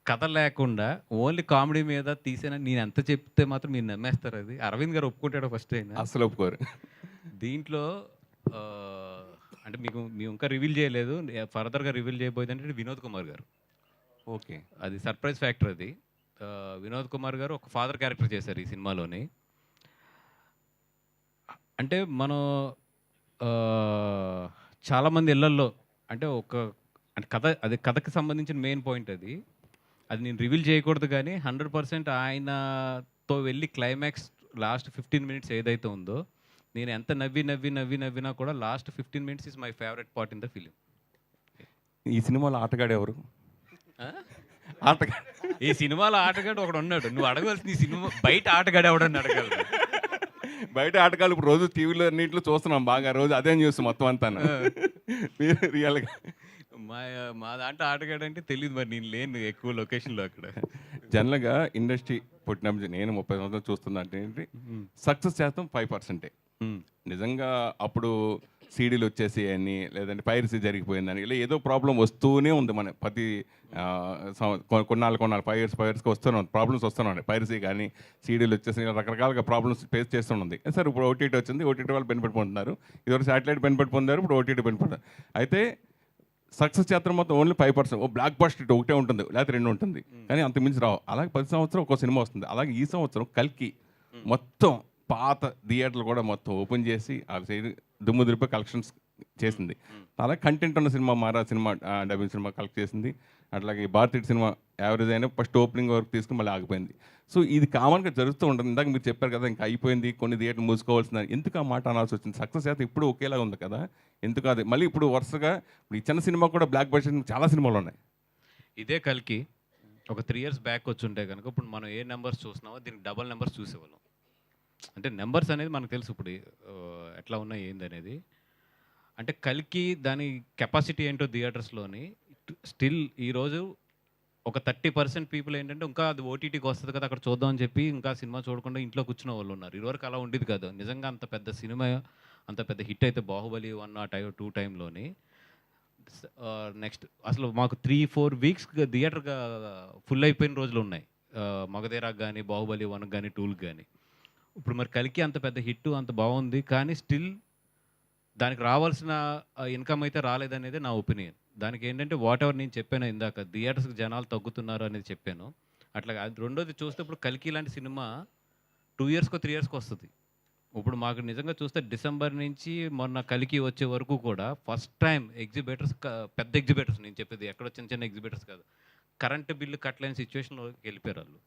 కథ లేకుండా ఓన్లీ కామెడీ మీద తీసిన నేను ఎంత చెప్తే మాత్రం మీరు నమ్మేస్తారు. అది అరవింద్ గారు ఒప్పుకుంటాడు ఫస్ట్ అయినా, అసలు ఒప్పుకోరు. దీంట్లో అంటే మేము ఇంకా రివీల్ చేయలేదు, ఫర్దర్గా రివీల్ చేయబోయేది అంటే వినోద్ కుమార్ గారు. ఓకే, అది సర్ప్రైజ్ ఫ్యాక్టర్. అది వినోద్ కుమార్ గారు ఒక ఫాదర్ క్యారెక్టర్ చేశారు ఈ సినిమాలోని. అంటే మనం చాలామంది ఇళ్లల్లో అంటే అంటే కథకి సంబంధించిన మెయిన్ పాయింట్ అది నేను రివీల్ చేయకూడదు, కానీ 100% ఆయనతో వెళ్ళి క్లైమాక్స్ లాస్ట్ 15 మినిట్స్ ఏదైతే ఉందో, నేను ఎంత నవ్వినా కూడా last 15 minutes is my favourite part in the film. ఈ సినిమాలో ఆటగాడు ఎవరు? ఈ సినిమాలో ఆటగాడు ఒకడు ఉన్నాడు. నువ్వు అడగవలసిన ఈ సినిమా బయట ఆటగాడు ఎవడని అడగలరు. బయట ఆటగాళ్ళు ఇప్పుడు రోజు టీవీలో అన్నింటిలో చూస్తున్నాం బాగా, రోజు అదే న్యూస్ మొత్తం అంతా. మీరు రియల్గా మా దాంట్లో ఆటగాడు అంటే తెలియదు, మరి నేను లేను ఎక్కువ లొకేషన్లో అక్కడ. జనరల్గా ఇండస్ట్రీ పుట్టినప్పుడు నేను 30 సంవత్సరాలు చూస్తున్నా అంటే సక్సెస్ శాతం 5%. నిజంగా అప్పుడు సీడీలు వచ్చేసి అని లేదంటే పైరసీ జరిగిపోయిందని ఇలా ఏదో ప్రాబ్లం వస్తూనే ఉంది. మన ప్రతి కొన్నాళ్ళు 5 ఇయర్స్కి వస్తూనే ఉంది, ప్రాబ్లమ్స్ వస్తూనే ఉన్నాయి. పైరసీ కానీ సీడీలు వచ్చేసి రకరకాలుగా ప్రాబ్లమ్స్ ఫేస్ చేస్తున్నది. సార్ ఇప్పుడు ఓటీటీ వచ్చింది, ఓటీటీ వాళ్ళు బెనిఫిట్ పొందుతున్నారు. ఇదివరకు శాటిలైట్ బెనిఫిట్ పొందారు, ఇప్పుడు ఓటీటీ బెనిఫిట్ పొందారు. అయితే సక్సెస్ శాతం మొత్తం ఓన్లీ 5%. బ్లాక్ బస్టర్ ఒకటే ఉంటుంది, లేకపోతే 2 ఉంటుంది, కానీ అంత మించి రావు. అలాగే 10 సంవత్సరం ఒక్కో సినిమా వస్తుంది. అలాగే ఈ సంవత్సరం కల్కి మొత్తం పాత థియేటర్లు కూడా మొత్తం ఓపెన్ చేసి ఆ సైడ్ దుమ్ము దులిపి కలెక్షన్స్ చేసింది. అలాగే కంటెంట్ ఉన్న సినిమా మారా సినిమా డబ్బింగ్ సినిమా కలెక్ట్ చేసింది. అట్లాగే భారతీయ సినిమా యావరేజ్ అయినా ఫస్ట్ ఓపెనింగ్ వరకు తీసుకుని మళ్ళీ ఆగిపోయింది. సో ఇది కామన్గా జరుగుతూ ఉంటుంది. ఇందాక మీరు చెప్పారు కదా, ఇంకా అయిపోయింది, కొన్ని థియేటర్లు మూసుకోవాల్సింది. ఎందుకు ఆ మాట అనాల్సి వచ్చింది? సక్సెస్ అయితే ఇప్పుడు ఒకేలా ఉంది కదా, ఎందుకు అది మళ్ళీ ఇప్పుడు వరుసగా ఇప్పుడు ఈ చిన్న సినిమా కూడా బ్లాక్ బస్టర్ చాలా సినిమాలు ఉన్నాయి. ఇదే కలికి ఒక 3 ఇయర్స్ బ్యాక్ వచ్చి ఉంటే కనుక ఇప్పుడు మనం ఏ నెంబర్స్ చూస్తున్నామో దీనికి డబల్ నెంబర్స్ చూసేవాళ్ళం. అంటే నెంబర్స్ అనేది మనకు తెలుసు ఇప్పుడు ఎట్లా ఉన్నాయి ఏంది అనేది. అంటే కలికి దాని కెపాసిటీ ఏంటో థియేటర్స్లోని స్టిల్ ఈరోజు ఒక 30% పీపుల్ ఏంటంటే ఇంకా అది ఓటీటీకి వస్తుంది కదా అక్కడ చూద్దాం అని చెప్పి ఇంకా సినిమా చూడకుండా ఇంట్లో కూర్చున్న వాళ్ళు ఉన్నారు. ఇదివరకు అలా ఉండేది కాదు. నిజంగా అంత పెద్ద సినిమా అంత పెద్ద హిట్ అయితే బాహుబలి 1 or 2 టైంలోని నెక్స్ట్ అసలు మాకు 3-4 వీక్స్ థియేటర్గా ఫుల్ అయిపోయిన రోజులు ఉన్నాయి. మగధీరాకు కానీ, బాహుబలి 1 కానీ, 2కి కానీ. ఇప్పుడు మరి కల్కి అంత పెద్ద హిట్ అంత బాగుంది, కానీ స్టిల్ దానికి రావాల్సిన ఇన్కమ్ అయితే రాలేదనేది నా ఒపీనియన్. దానికి ఏంటంటే వాట్ ఎవర్ నేను చెప్పాను ఇందాక, థియేటర్స్కి జనాలు తగ్గుతున్నారు అనేది చెప్పాను. అట్లాగా రెండోది చూస్తే ఇప్పుడు కల్కి లాంటి సినిమా 2 ఇయర్స్కో 3 ఇయర్స్కి వస్తుంది. ఇప్పుడు మాకు నిజంగా చూస్తే డిసెంబర్ నుంచి మొన్న కలికి వచ్చే వరకు కూడా ఫస్ట్ టైం ఎగ్జిబిటర్స్, పెద్ద ఎగ్జిబిటర్స్ నేను చెప్పేది, ఎక్కడో చిన్న చిన్న ఎగ్జిబిటర్స్ కాదు, కరెంటు బిల్లు కట్టలేని సిచ్యువేషన్లోకి వెళ్ళిపోయారు వాళ్ళు.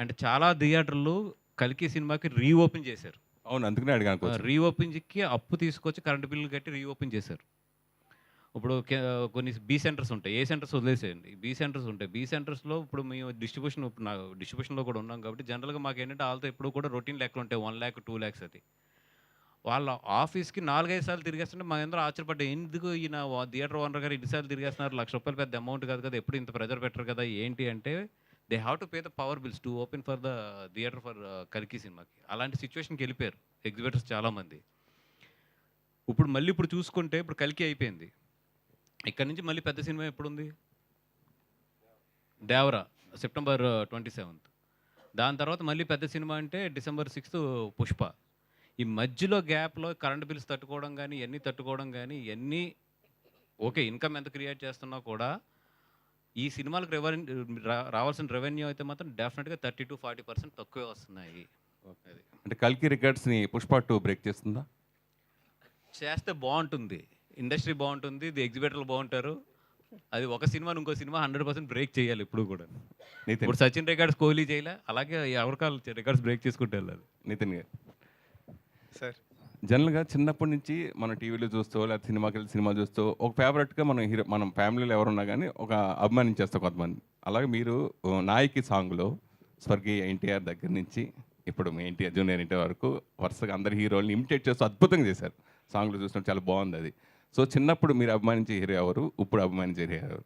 అంటే చాలా థియేటర్లు కలికి సినిమాకి రీఓపెన్ చేశారు. అవును, అందుకనే అడిగాను. రీఓపెన్కి అప్పు తీసుకొచ్చి కరెంటు బిల్లు కట్టి రీఓపెన్ చేశారు. ఇప్పుడు కొన్ని బీ సెంటర్స్ ఉంటాయి, ఏ సెంటర్స్ వదిలేసేయండి, బీ సెంటర్స్ ఉంటాయి. బీ సెంటర్స్లో ఇప్పుడు మేము డిస్ట్రిబ్యూషన్, ఇప్పుడు నా డిస్ట్రిబ్యూషన్లో కూడా ఉన్నాం కాబట్టి జనరల్గా మాకు ఏంటంటే వాళ్ళతో ఎప్పుడు కూడా రొటీన్ లెక్కలు ఉంటాయి, 1 lakh 2 lakhs అది. వాళ్ళ ఆఫీస్కి 4-5 సార్లు తిరిగేస్తుంటే మా అందరూ ఆశ్చర్యపడ్డా, ఎందుకు ఈయన థియేటర్ ఓనర్ గారు ఇన్నిసార్లు తిరిగేస్తున్నారు, ₹1,00,000 పెద్ద అమౌంట్ కాదు కదా, ఎప్పుడు ఇంత ప్రెజర్ పెట్టరు కదా, ఏంటి అంటే they have to pay the power bills to open for the theatre for కల్కి సినిమాకి. అలాంటి సిచ్యువేషన్కి వెళ్ళిపోయారు ఎగ్జిబిటర్స్ చాలామంది. ఇప్పుడు చూసుకుంటే ఇప్పుడు కల్కి అయిపోయింది, ఇక్కడ నుంచి మళ్ళీ పెద్ద సినిమా ఎప్పుడుంది? Devara September 27th. దాని తర్వాత మళ్ళీ పెద్ద సినిమా అంటే December 6th పుష్ప. ఈ మధ్యలో గ్యాప్లో కరెంట్ బిల్స్ తట్టుకోవడం కానీ, ఇవన్నీ తట్టుకోవడం కానీ, ఇవన్నీ ఓకే, ఇన్కమ్ ఎంత క్రియేట్ చేస్తున్నా కూడా ఈ సినిమాలకు రావాల్సిన రెవెన్యూ అయితే మాత్రం డెఫినెట్గా 30-40% తక్కువే వస్తున్నాయి. అది అంటే కల్కి రికార్డ్స్ని పుష్ప 2 బ్రేక్ చేస్తుందా? చేస్తే బాగుంటుంది, ఇండస్ట్రీ బాగుంటుంది, ది ఎగ్జిబిటర్లు బాగుంటారు. అది ఒక సినిమాని ఇంకో సినిమా 100% బ్రేక్ చేయాలి ఇప్పుడు కూడా. నితిన్ ఇప్పుడు సచిన్ రికార్డ్స్ కోహ్లీ చేయలే, అలాగే ఎవరికాలు రికార్డ్స్ బ్రేక్ చేసుకుంటూ వెళ్ళాలి. నితిన్ గారు, సార్ జనరల్గా చిన్నప్పటి నుంచి మనం టీవీలో చూస్తూ లేకపోతే సినిమాకి వెళ్ళి సినిమా చూస్తూ ఒక ఫేవరెట్గా మనం హీరో, మనం ఫ్యామిలీలో ఎవరున్నా కానీ ఒక అభిమానించేస్తాం కొంతమంది. అలాగే మీరు నాయకి సాంగ్లో స్వర్గీయ ఎన్టీఆర్ దగ్గర నుంచి ఇప్పుడు మీ జూనియర్ ఎన్టీఆర్ వరకు వరుసగా అందరి హీరోల్ని ఇమిటేట్ చేస్తూ అద్భుతంగా చేశారు. సాంగ్లో చూసినప్పుడు చాలా బాగుంది అది. సో చిన్నప్పుడు మీరు అభిమానించే హీరో ఎవరు, ఇప్పుడు అభిమానించే హీరో ఎవరు?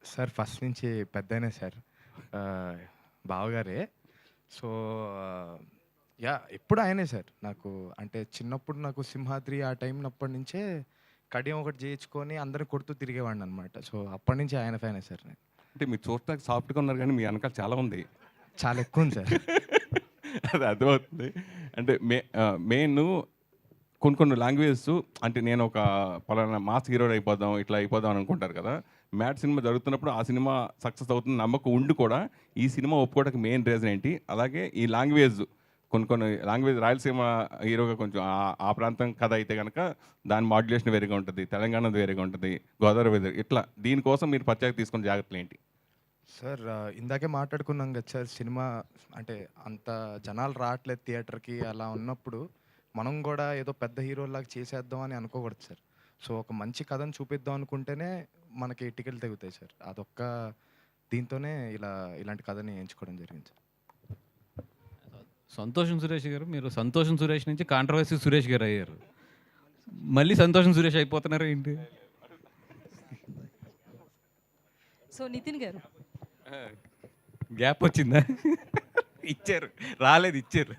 సార్ ఫస్ట్ నుంచి పెద్దనే సార్, బావగారే. సో యా ఎప్పుడు ఆయనే సార్ నాకు. అంటే చిన్నప్పుడు నాకు సింహాద్రి ఆ టైం అప్పటి నుంచే కడియం ఒకటి చేయించుకొని అందరిని కొడుతూ తిరిగేవాడిని అనమాట. సో అప్పటి నుంచి ఆయన ఫ్యానే సార్ నేను. అంటే మీరు చూడటానికి సాఫ్ట్గా ఉన్నారు కానీ మీ వెనకాల చాలా ఉంది. చాలా ఎక్కువ ఉంది సార్. అది అర్థమవుతుంది. అంటే మెయిన్ కొన్ని లాంగ్వేజెస్, అంటే నేను ఒక పలానా మాస్ హీరో అయిపోదాం, ఇట్లా అయిపోదాం అని అనుకుంటారు కదా. మ్యాట్ సినిమా జరుగుతున్నప్పుడు ఆ సినిమా సక్సెస్ అవుతుంది నమ్మకం ఉండి కూడా ఈ సినిమా ఒప్పుకోవడానికి మెయిన్ రీజన్ ఏంటి? అలాగే ఈ లాంగ్వేజ్, కొన్ని లాంగ్వేజ్ రాయలసీమ హీరోగా కొంచెం ఆ ప్రాంతం కథ అయితే కనుక దాని మాడ్యులేషన్ వేరేగా ఉంటుంది, తెలంగాణది వేరేగా ఉంటుంది, గోదావరి వేరే, ఇట్లా దీనికోసం మీరు ప్రత్యేక తీసుకున్న జాగ్రత్తలు ఏంటి? సార్ ఇందాకే మాట్లాడుకున్నాం కదా సార్, సినిమా అంటే అంత జనాలు రావట్లేదు థియేటర్కి, అలా ఉన్నప్పుడు మనం కూడా ఏదో పెద్ద హీరోలాగా చేసేద్దాం అని అనుకోకూడదు సార్. సో ఒక మంచి కథను చూపిద్దాం అనుకుంటేనే మనకి టికెట్లు తెగుతాయి సార్. అదొక్క దీంతోనే ఇలాంటి కథని ఎంచుకోవడం జరిగింది సార్. సంతోషం సురేష్ గారు, మీరు సంతోషం సురేష్ నుంచి కాంట్రవర్సీ సురేష్ గారు అయ్యారు, మళ్ళీ సంతోషం సురేష్ అయిపోతున్నారు ఏంటి? సో నితిన్ గారు, గ్యాప్ వచ్చిందా? ఇచ్చారు, రాలేదు, ఇచ్చారు.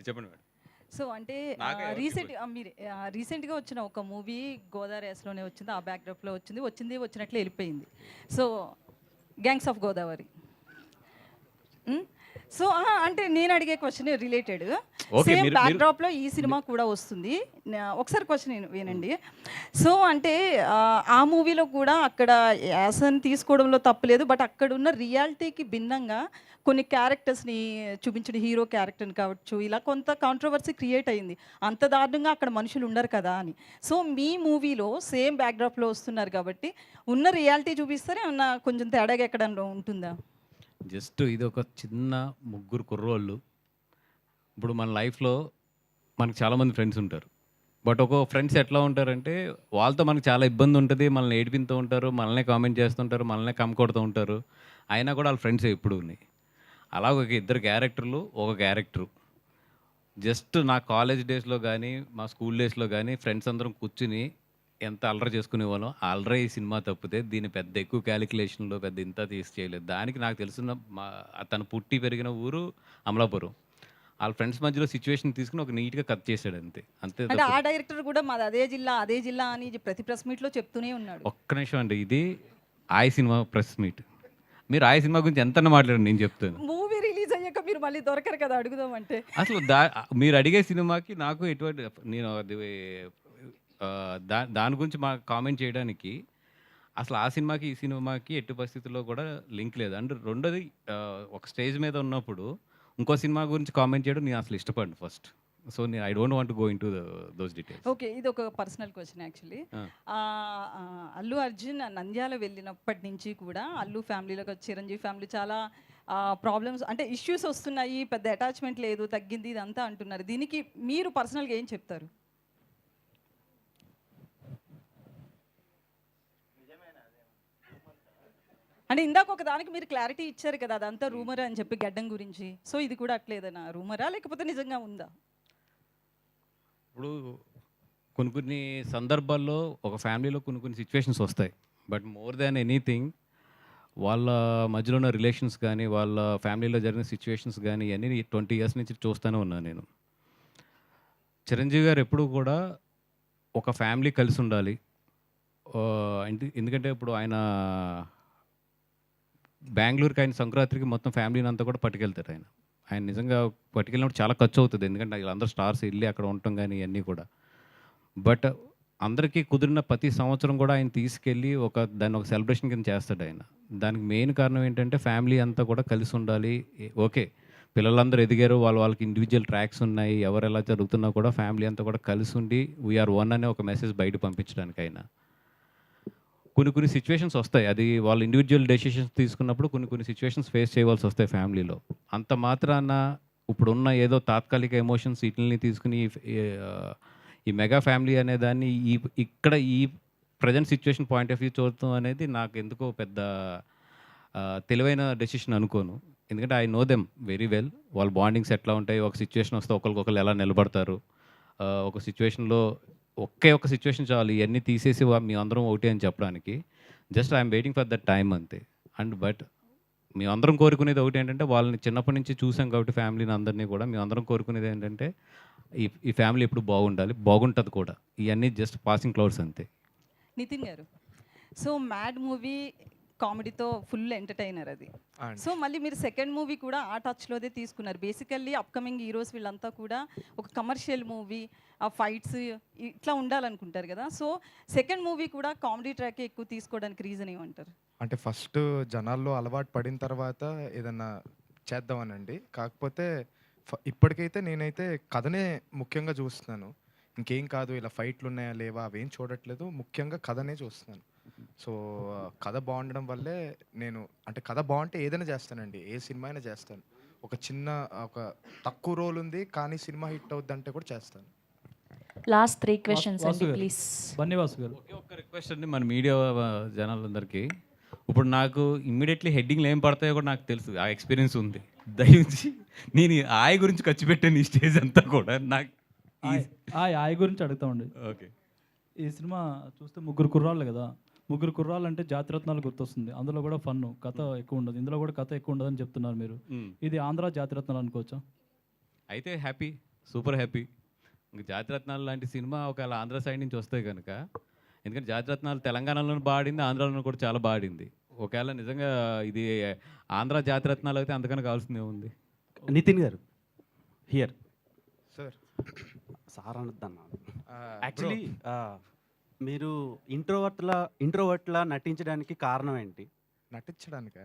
చెప్పండి మేడం. సో అంటే రీసెంట్గా వచ్చిన ఒక మూవీ గోదావరి యాసలోనే వచ్చింది, ఆ బ్యాక్డ్రాప్లో వచ్చినట్లు వెళ్ళిపోయింది. So gangs of Godavari. So అంటే నేను అడిగే క్వశ్చన్ రిలేటెడ్, సేమ్ బ్యాక్డ్రాప్లో ఈ సినిమా కూడా వస్తుంది. ఒకసారి క్వశ్చన్ వినండి. సో అంటే ఆ మూవీలో కూడా అక్కడ యాసన్ తీసుకోవడంలో తప్పులేదు, బట్ అక్కడ ఉన్న రియాలిటీకి భిన్నంగా కొన్ని క్యారెక్టర్స్ని చూపించిన, హీరో క్యారెక్టర్ని కావచ్చు, ఇలా కొంత కాంట్రవర్సీ క్రియేట్ అయింది. అంత దారుణంగా అక్కడ మనుషులు ఉండరు కదా అని. సో మీ మూవీలో సేమ్ బ్యాక్డ్రాప్లో వస్తున్నారు కాబట్టి ఉన్న రియాలిటీ చూపిస్తారే, ఉన్న కొంచెం తేడాగా ఎక్కడ ఉంటుందా? జస్ట్ ఇది ఒక చిన్న ముగ్గురు కుర్రోళ్ళు. ఇప్పుడు మన లైఫ్లో మనకు చాలామంది ఫ్రెండ్స్ ఉంటారు, బట్ ఒక ఫ్రెండ్స్ ఎట్లా ఉంటారంటే వాళ్ళతో మనకు చాలా ఇబ్బంది ఉంటుంది, మనల్ని ఏడిపిస్తూ ఉంటారు, మనల్నే కామెంట్ చేస్తుంటారు, మనల్నే కమ్ముకొడుతూ ఉంటారు, అయినా కూడా వాళ్ళ ఫ్రెండ్స్ ఎప్పుడు ఉన్నాయి. అలా ఒక ఇద్దరు క్యారెక్టర్లు, ఒక క్యారెక్టరు. జస్ట్ నా కాలేజ్ డేస్లో కానీ మా స్కూల్ డేస్లో కానీ ఫ్రెండ్స్ అందరం కూర్చుని ఎంత అల్లరి చేసుకునేవాళ్ళం. అల్లరి ఈ సినిమా తప్పితే దీన్ని పెద్ద ఎక్కువ క్యాలిక్యులేషన్లో పెద్ద ఇంత తీసి చేయలేదు. దానికి నాకు తెలిసిన తను పుట్టి పెరిగిన ఊరు అమలాపురం. వాళ్ళ ఫ్రెండ్స్ మధ్యలో సిచ్యువేషన్ తీసుకుని ఒక నీట్గా కట్ చేశాడు, అంతే. అంటే ఆ డైరెక్టర్ కూడా మాది అదే జిల్లా అని ప్రతి ప్రెస్ మీట్లో చెప్తూనే ఉన్నాడు. ఒక్క నిమిషం అండి, ఇది ఆయ్ సినిమా ప్రెస్ మీట్. మీరు ఆ సినిమా గురించి ఎంత మాట్లాడండి, నేను చెప్తాను. మూవీ రిలీజ్ అయ్యాక మీరు మళ్ళీ దొరకరు కదా అడుగుదామంటే. అసలు మీరు అడిగే సినిమాకి నాకు ఎటువంటి నేను అది దాని గురించి మా కామెంట్ చేయడానికి అసలు ఆ సినిమాకి ఈ సినిమాకి ఎట్టి పరిస్థితుల్లో కూడా లింక్ లేదు. అండ్ రెండోది ఒక స్టేజ్ మీద ఉన్నప్పుడు ఇంకో సినిమా గురించి కామెంట్ చేయడం నేను అసలు ఇష్టపడను ఫస్ట్. సో నేను I don't want go into those details. Okay, ఇది ఒక personal question actually. Allu Arjun Nandyal వెళ్ళినప్పటి నుంచి కూడా అల్లు ఫ్యామిలీలో చిరంజీవి ఫ్యామిలీ చాలా ప్రాబ్లమ్స్ అంటే ఇష్యూస్ వస్తున్నాయి, పెద్ద అటాచ్మెంట్ లేదు, తగ్గింది, ఇదంతా అంటున్నారు. దీనికి మీరు పర్సనల్గా ఏం చెప్తారు? అంటే ఇందాక ఒక దానికి మీరు క్లారిటీ ఇచ్చారు కదా, అదంతా రూమర్ అని చెప్పి గడ్డం గురించి. సో ఇది కూడా అట్లేదనా, రూమరా లేకపోతే నిజంగా ఉందా? ఇప్పుడు కొన్ని సందర్భాల్లో ఒక ఫ్యామిలీలో కొన్ని సిచ్యువేషన్స్ వస్తాయి. బట్ మోర్ దాన్ ఎనీథింగ్ వాళ్ళ మధ్యలో ఉన్న రిలేషన్స్ కానీ వాళ్ళ ఫ్యామిలీలో జరిగిన సిచ్యువేషన్స్ కానీ ఇవన్నీ 20 years నుంచి చూస్తూనే ఉన్నాను నేను. చిరంజీవి గారు ఎప్పుడూ కూడా ఒక ఫ్యామిలీ కలిసి ఉండాలి. ఎందుకంటే ఇప్పుడు ఆయన బెంగళూరుకి ఆయన సంక్రాంతికి మొత్తం ఫ్యామిలీని అంతా కూడా పట్టుకెళ్తారు. ఆయన నిజంగా పట్టుకెళ్ళినప్పుడు చాలా ఖర్చు అవుతుంది, ఎందుకంటే వీళ్ళందరూ స్టార్స్ వెళ్ళి అక్కడ ఉండటం కానీ ఇవన్నీ కూడా. బట్ అందరికీ కుదిరిన ప్రతి సంవత్సరం కూడా ఆయన తీసుకెళ్ళి దాన్ని ఒక సెలబ్రేషన్ కింద చేస్తాడు ఆయన. దానికి మెయిన్ కారణం ఏంటంటే ఫ్యామిలీ అంతా కూడా కలిసి ఉండాలి. ఓకే, పిల్లలందరూ ఎదిగారు, వాళ్ళకి ఇండివిజువల్ ట్రాక్స్ ఉన్నాయి, ఎవరు ఎలా జరుగుతున్నా కూడా ఫ్యామిలీ అంతా కూడా కలిసి ఉండి వీఆర్ వన్ అనే ఒక మెసేజ్ బయట పంపించడానికి అయినా కొన్ని సిచ్యువేషన్స్ వస్తాయి. అది వాళ్ళు ఇండివిజువల్ డెసిషన్స్ తీసుకున్నప్పుడు కొన్ని సిచ్యువేషన్స్ ఫేస్ చేయవలసి వస్తాయి ఫ్యామిలీలో. అంత మాత్రాన ఇప్పుడున్న ఏదో తాత్కాలిక ఎమోషన్స్ వీటిని తీసుకుని ఈ మెగా ఫ్యామిలీ అనే దాన్ని ఇక్కడ ఈ present situation point of view చూడటం అనేది నాకు ఎందుకో పెద్ద తెలివైన డెసిషన్ అనుకోను. ఎందుకంటే I know them very well. వాళ్ళ బాండింగ్స్ ఎట్లా ఉంటాయి, ఒక సిచ్యువేషన్ వస్తే ఒకరికొకరు ఎలా నిలబడతారు, ఒక సిచ్యువేషన్లో ఒక సిచ్యువేషన్ చాలు ఇవన్నీ తీసేసి మీ అందరం ఒకటి అని చెప్పడానికి. Just I'm waiting for that time అంతే. బట్ మేము అందరం కోరుకునేది ఒకటి ఏంటంటే, వాళ్ళని చిన్నప్పటి నుంచి చూసాం కాబట్టి ఫ్యామిలీని అందరినీ కూడా మేము అందరం కోరుకునేది ఏంటంటే ఈ ఫ్యామిలీ ఎప్పుడు బాగుండాలి, బాగుంటుంది కూడా. ఇవన్నీ జస్ట్ పాసింగ్ క్లౌడ్స్ అంతే. Nithin garu, so mad movie కామెడీతో ఫుల్ ఎంటర్టైనర్ అది. సో మళ్ళీ మీరు సెకండ్ మూవీ కూడా ఆ టచ్లోదే తీసుకున్నారు. బేసికల్లీ అప్కమింగ్ హీరోస్ వీళ్ళంతా కూడా ఒక కమర్షియల్ మూవీ, ఆ ఫైట్స్ ఇట్లా ఉండాలనుకుంటారు కదా. సో సెకండ్ మూవీ కూడా కామెడీ ట్రాక్ ఎక్కువ తీసుకోవడానికి రీజన్ ఏమంటారు? అంటే ఫస్ట్ జనాల్లో అలవాటు పడిన తర్వాత ఏదన్నా చేద్దామనండి. కాకపోతే ఇప్పటికైతే నేనైతే కథనే ముఖ్యంగా చూస్తున్నాను. ఇంకేం కాదు, ఇలా ఫైట్లు ఉన్నాయా లేవా అవేం చూడట్లేదు, ముఖ్యంగా కథనే చూస్తున్నాను. సో కథ బాగుండడం వల్లే నేను అంటే కథ బాగుంటే ఏదైనా చేస్తానండి, ఏ సినిమా అయినా చేస్తాను. ఒక తక్కువ రోల్ ఉంది కానీ సినిమా హిట్ అవుద్ది అంటే కూడా చేస్తాను. లాస్ట్ 3 questions అండి ప్లీజ్. బన్నీవాసు గారు, ఒకే ఒక్క రిక్వెస్ట్ అండి మన మీడియా జనాలందరికీ. ఇప్పుడు నాకు ఇమ్మీడియట్లీ హెడ్డింగ్లు ఏం పడతాయో కూడా నాకు తెలుసు, ఆ ఎక్స్పీరియన్స్ ఉంది. దయించి నేను ఆయ గురించి ఖర్చు పెట్టాను ఈ స్టేజ్ అంతా కూడా. నాకు ఆయ గురించి అడుగుతామండి. ఓకే, ఈ సినిమా చూస్తే ముగ్గురు కుర్రాళ్ళు కదా, ముగ్గురు కుర్రాళ్ళు అంటే జాతిరత్నాలు గుర్తొస్తుంది. అందులో కూడా ఫన్, కథ ఎక్కువ ఉండదు. ఇందులో కూడా కథ ఎక్కువ ఉండదని చెప్తున్నారు మీరు. ఇది ఆంధ్ర జాతిరత్నాలు అనుకోవచ్చా? అయితే హ్యాపీ, సూపర్ హ్యాపీ. ఇంక జాతిరత్నాలు లాంటి సినిమా ఒకవేళ ఆంధ్ర సైడ్ నుంచి వస్తాయి కనుక, ఎందుకంటే జాతిరత్నాలు తెలంగాణలోనూ బాడింది, ఆంధ్రాలో కూడా చాలా బాడింది. ఒకవేళ నిజంగా ఇది ఆంధ్ర జాతిరత్నాలు అయితే అంతకన్నా కావాల్సిందే ఉంది. నితిన్ గారు హియర్ సార్. సార్ అనొద్దన్నా. యాక్చువల్లీ మీరు ఇంట్రోవర్ట్లా నటించడానికి కారణం ఏంటి? నటించడానికా?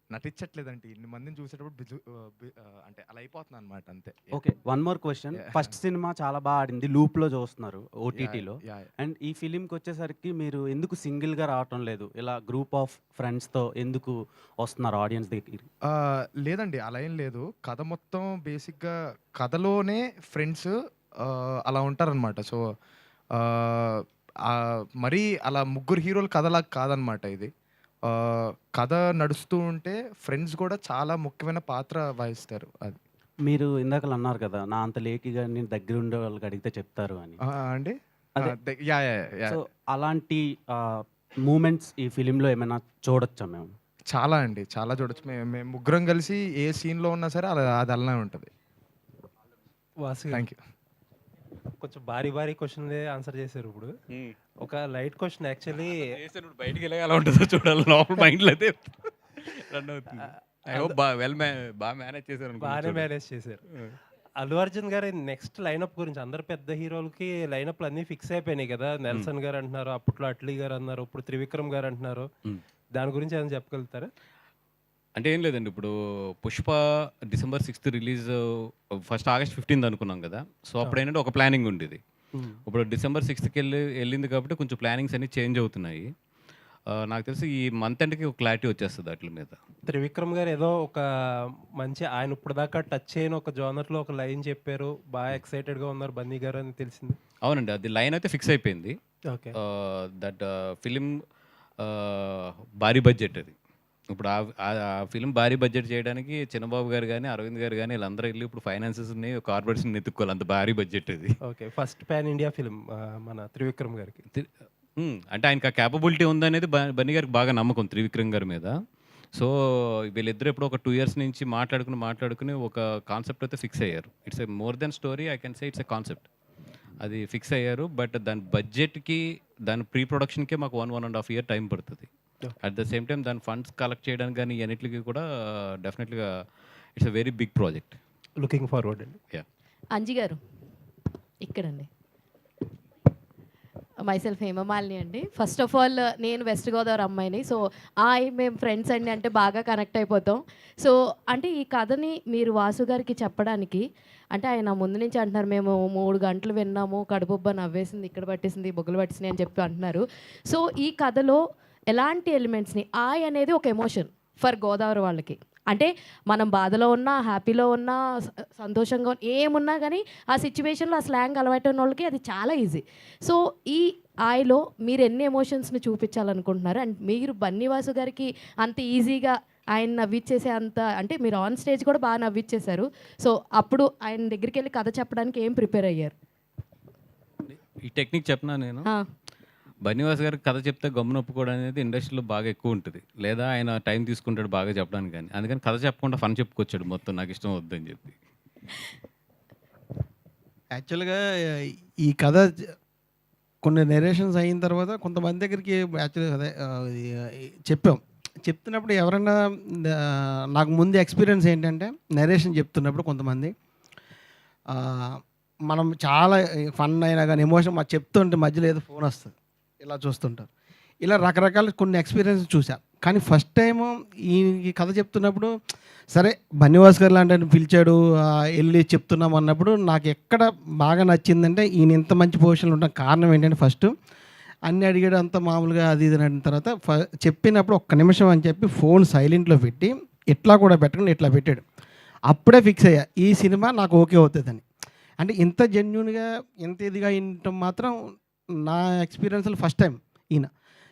నటించట్లేదంటే ఇన్ని మందిని చూసేటప్పుడు అంటే అలా అయిపోతున్నాను అనమాట అంతే. Okay, one more question. First cinema చాలా బాగా ఆడింది, లూప్లో చూస్తున్నారు ఓటీటీలో. అండ్ ఈ ఫిలింకి వచ్చేసరికి మీరు ఎందుకు సింగిల్గా రావటం లేదు, ఇలా గ్రూప్ ఆఫ్ ఫ్రెండ్స్తో ఎందుకు వస్తున్నారు ఆడియన్స్ దగ్గరికి? లేదండి, అలా ఏం లేదు. కథ మొత్తం బేసిక్గా కథలోనే ఫ్రెండ్స్ అలా ఉంటారనమాట. సో మరీ అలా ముగ్గురు హీరోలు కథలాగా కాదనమాట ఇది. కథ నడుస్తూ ఉంటే ఫ్రెండ్స్ కూడా చాలా ముఖ్యమైన పాత్ర వహిస్తారు. అది మీరు ఇందాక అన్నారు కదా, నా అంత లేకిగా నేను దగ్గర ఉండే వాళ్ళకి అడిగితే చెప్తారు అని అండి. సో అలాంటి మూమెంట్స్ ఈ ఫిలింలో ఏమైనా చూడొచ్చా మేము? చాలా అండి, చాలా చూడొచ్చు. మేము ముగ్గురం కలిసి ఏ సీన్లో ఉన్నా సరే అది అలానే ఉంటుంది. Thank you. కొంచెం భారీ క్వశ్చన్లే ఆన్సర్ చేశారు. ఇప్పుడు ఒక లైట్ క్వశ్చన్ యాక్చువల్లీ బయటికి వెళ్ళగా ఎలా ఉంటుందో చూడాలి, లోపల మైండ్లో అయితే రన్ అవుతుంది. ఐ హోప్ బాగా మేనేజ్ చేశారు బాగానే అనుకుంటా. మేనేజ్ చేశారు. అల్లు అర్జున్ గారి నెక్స్ట్ లైనప్ గురించి అందరు పెద్ద హీరోలకి లైనప్లు అన్నీ ఫిక్స్ అయిపోయినాయి కదా. నెల్సన్ గారు అంటున్నారు, అప్పట్లో అట్లీ గారు అన్నారు, ఇప్పుడు త్రివిక్రమ్ గారు అంటున్నారు. దాని గురించి ఏమైనా చెప్పగలుగుతారా? అంటే ఏం లేదండి, ఇప్పుడు Pushpa December 6th release, first August 15th అనుకున్నాం కదా. సో అప్పుడు ఏంటంటే ఒక ప్లానింగ్ ఉండేది. ఇప్పుడు December 6th వెళ్ళింది కాబట్టి కొంచెం ప్లానింగ్స్ అన్ని చేంజ్ అవుతున్నాయి. నాకు తెలిసి ఈ మంత్ ఎండ్కి ఒక క్లారిటీ వచ్చేస్తుంది వాటి మీద. త్రివిక్రమ్ గారు ఏదో ఒక మంచి, ఆయన ఇప్పుడు దాకా టచ్ చేయని ఒక జోనర్లో ఒక లైన్ చెప్పారు, బాగా ఎక్సైటెడ్గా ఉన్నారు బన్నీ గారు అని తెలిసింది. అవునండి, అది లైన్ అయితే ఫిక్స్ అయిపోయింది. ఓకే. దట్ ఫిలిం భారీ బడ్జెట్ అది. ఇప్పుడు ఆ ఫిలిం భారీ బడ్జెట్ చేయడానికి చిన్నబాబు గారు కానీ అరవింద్ గారు కానీ వీళ్ళందరూ వెళ్ళి ఇప్పుడు ఫైనాన్సెస్ని కార్పొరేషన్ ఎత్తుక్కోవాలి, అంత భారీ బడ్జెట్ అది. Okay, first pan India film మన త్రివిక్రమ్ గారికి. అంటే ఆయనకు ఆ క్యాపబిలిటీ ఉందనేది బన్నీ గారికి బాగా నమ్మకం త్రివిక్రమ్ గారి మీద. సో వీళ్ళిద్దరు ఎప్పుడు ఒక 2 years నుంచి మాట్లాడుకుని ఒక కాన్సెప్ట్ అయితే ఫిక్స్ అయ్యారు. It's a more than story, I can say it's a concept. అది ఫిక్స్ అయ్యారు. బట్ దాని బడ్జెట్కి, దాని ప్రీ ప్రొడక్షన్కే మాకు 1.5 year టైం పడుతుంది. అట్ ద సేమ్ టైం దాని ఫండ్స్ కలెక్ట్ చేయడానికి కానీ అన్నిటికీ కూడా డెఫినెట్గా it's a very big project. Looking forward అండి. అంజి గారు ఇక్కడండి. మైసెల్ఫ్ హేమమాలిని అండి. ఫస్ట్ ఆఫ్ ఆల్ నేను వెస్ట్ గోదావరి అమ్మాయిని. సో మేము ఫ్రెండ్స్ అండి అంటే బాగా కనెక్ట్ అయిపోతాం. సో అంటే ఈ కథని మీరు వాసు గారికి చెప్పడానికి, అంటే ఆయన ముందు నుంచి అంటున్నారు మేము 3 గంటలు విన్నాము, కడుపుబ్బ నవ్వేసింది, ఇక్కడ పట్టేసింది, బొగ్గులు పట్టేసింది అని చెప్పి అంటున్నారు. సో ఈ కథలో ఎలాంటి ఎలిమెంట్స్ని, అనేది ఒక ఎమోషన్ ఫర్ గోదావరి వాళ్ళకి. అంటే మనం బాధలో ఉన్నా, హ్యాపీలో ఉన్నా, సంతోషంగా ఏమున్నా కానీ ఆ సిచ్యువేషన్లో ఆ స్లాంగ్ అలవాటైన వాళ్ళకి అది చాలా ఈజీ. సో ఈ ఆయలో మీరు ఎన్ని ఎమోషన్స్ని చూపించాలనుకుంటున్నారు? అండ్ మీరు బన్నీవాసు గారికి అంత ఈజీగా ఆయన నవ్విచ్చేసే అంత, అంటే మీరు ఆన్ స్టేజ్ కూడా బాగా నవ్విచ్చేశారు. సో అప్పుడు ఆయన దగ్గరికి వెళ్ళి కథ చెప్పడానికి ఏం ప్రిపేర్ అయ్యారు? ఈ టెక్నిక్ చెప్పనా నేను? బన్నీవాస్ గారికి కథ చెప్తే గమ్మున ఒప్పుకోవడం అనేది ఇండస్ట్రీలో బాగా ఎక్కువ ఉంటుంది, లేదా ఆయన టైం తీసుకుంటాడు బాగా చెప్పడానికి. కానీ అందుకని కథ చెప్పకుండా ఫన్ చెప్పుకొచ్చాడు మొత్తం, నాకు ఇష్టం వద్దని చెప్పి. యాక్చువల్గా ఈ కథ కొన్ని నెరేషన్స్ అయిన తర్వాత కొంతమంది దగ్గరికి యాక్చువల్గా అదే చెప్తున్నప్పుడు ఎవరైనా నాకు ముందు ఎక్స్పీరియన్స్ ఏంటంటే, నెరేషన్ చెప్తున్నప్పుడు కొంతమంది మనం చాలా ఫన్ అయినా కానీ ఎమోషన్ మాకు చెప్తుంటే మధ్యలో ఏదో ఫోన్ వస్తుంది, ఇలా చూస్తుంటారు. ఇలా రకరకాల కొన్ని ఎక్స్పీరియన్స్ చూసాను. కానీ ఫస్ట్ టైము ఈ కథ చెప్తున్నప్పుడు సరే బన్నీవాస్ గారు లాంటి పిలిచాడు, వెళ్ళి చెప్తున్నాం అన్నప్పుడు నాకు ఎక్కడ బాగా నచ్చిందంటే, ఈయన ఇంత మంచి పొజిషన్లో ఉండడం కారణం ఏంటంటే, ఫస్ట్ అన్నీ అడిగాడు అంత మామూలుగా అది ఇది అడిగిన తర్వాత చెప్పినప్పుడు 1 నిమిషం అని చెప్పి ఫోన్ సైలెంట్లో పెట్టి ఇట్లా కూడా పెట్టకుండా ఇట్లా పెట్టాడు. అప్పుడే ఫిక్స్ అయ్యా ఈ సినిమా నాకు ఓకే అవుతుందని. అంటే ఇంత జెన్యున్గా ఇంత ఇదిగా వినటం మాత్రం నా ఎక్స్పీరియన్స్లో ఫస్ట్ టైం. ఈయన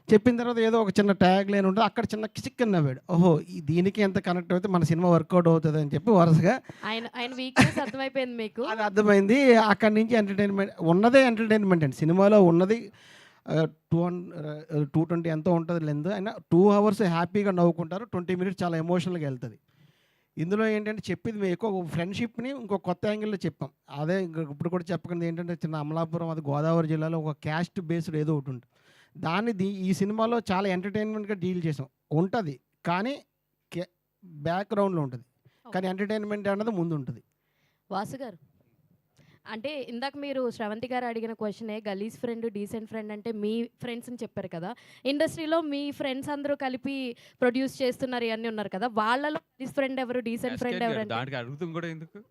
చెప్పిన తర్వాత ఏదో ఒక చిన్న ట్యాగ్ లైన్ ఉంటుంది, అక్కడ చిన్న కిసిక్ నవ్వాడు, ఓహో దీనికి ఎంత కనెక్ట్ అయితే మన సినిమా వర్కౌట్ అవుతుంది అని చెప్పి వరుసగా ఆయన వీక్నెస్ అర్థమైపోయింది మీకు. అది అర్థమైంది. అక్కడి నుంచి ఎంటర్టైన్మెంట్ ఉన్నదే ఎంటర్టైన్మెంట్ అండి. సినిమాలో ఉన్నది 220 ఎంతో ఉంటుంది లెంత్, అయినా 2 hours హ్యాపీగా నవ్వుకుంటారు, 20 minutes చాలా ఎమోషనల్గా వెళ్తుంది. ఇందులో ఏంటంటే చెప్పింది మేము ఎక్కువ ఫ్రెండ్షిప్ని ఇంకో కొత్త యాంగిల్లో చెప్పాం. అదే ఇప్పుడు కూడా చెప్పకుండా ఏంటంటే, చిన్న అమలాపురం, అది గోదావరి జిల్లాలో ఒక క్యాస్ట్ బేస్డ్ ఏదో ఒకటి ఉంటుంది, దాన్ని ఈ సినిమాలో చాలా ఎంటర్టైన్మెంట్గా డీల్ చేసాం. ఉంటుంది కానీ బ్యాక్గ్రౌండ్లో ఉంటుంది, కానీ ఎంటర్టైన్మెంట్ అన్నది ముందు ఉంటుంది. వాసు గారు, అంటే ఇందాక మీరు శ్రవంతి గారు అడిగిన క్వశ్చనే, గలీజ్ ఫ్రెండ్ డీసెంట్ ఫ్రెండ్ అంటే మీ ఫ్రెండ్స్ అని చెప్పారు కదా. ఇండస్ట్రీలో మీ ఫ్రెండ్స్ అందరూ కలిపి ప్రొడ్యూస్ చేస్తున్నారు, ఇవన్నీ ఉన్నారు కదా, వాళ్ళలో గలీజ్ ఫ్రెండ్ ఎవరు, డీసెంట్ ఫ్రెండ్ ఎవరు? దానికి అడుగుతాం కూడా ఎందుకు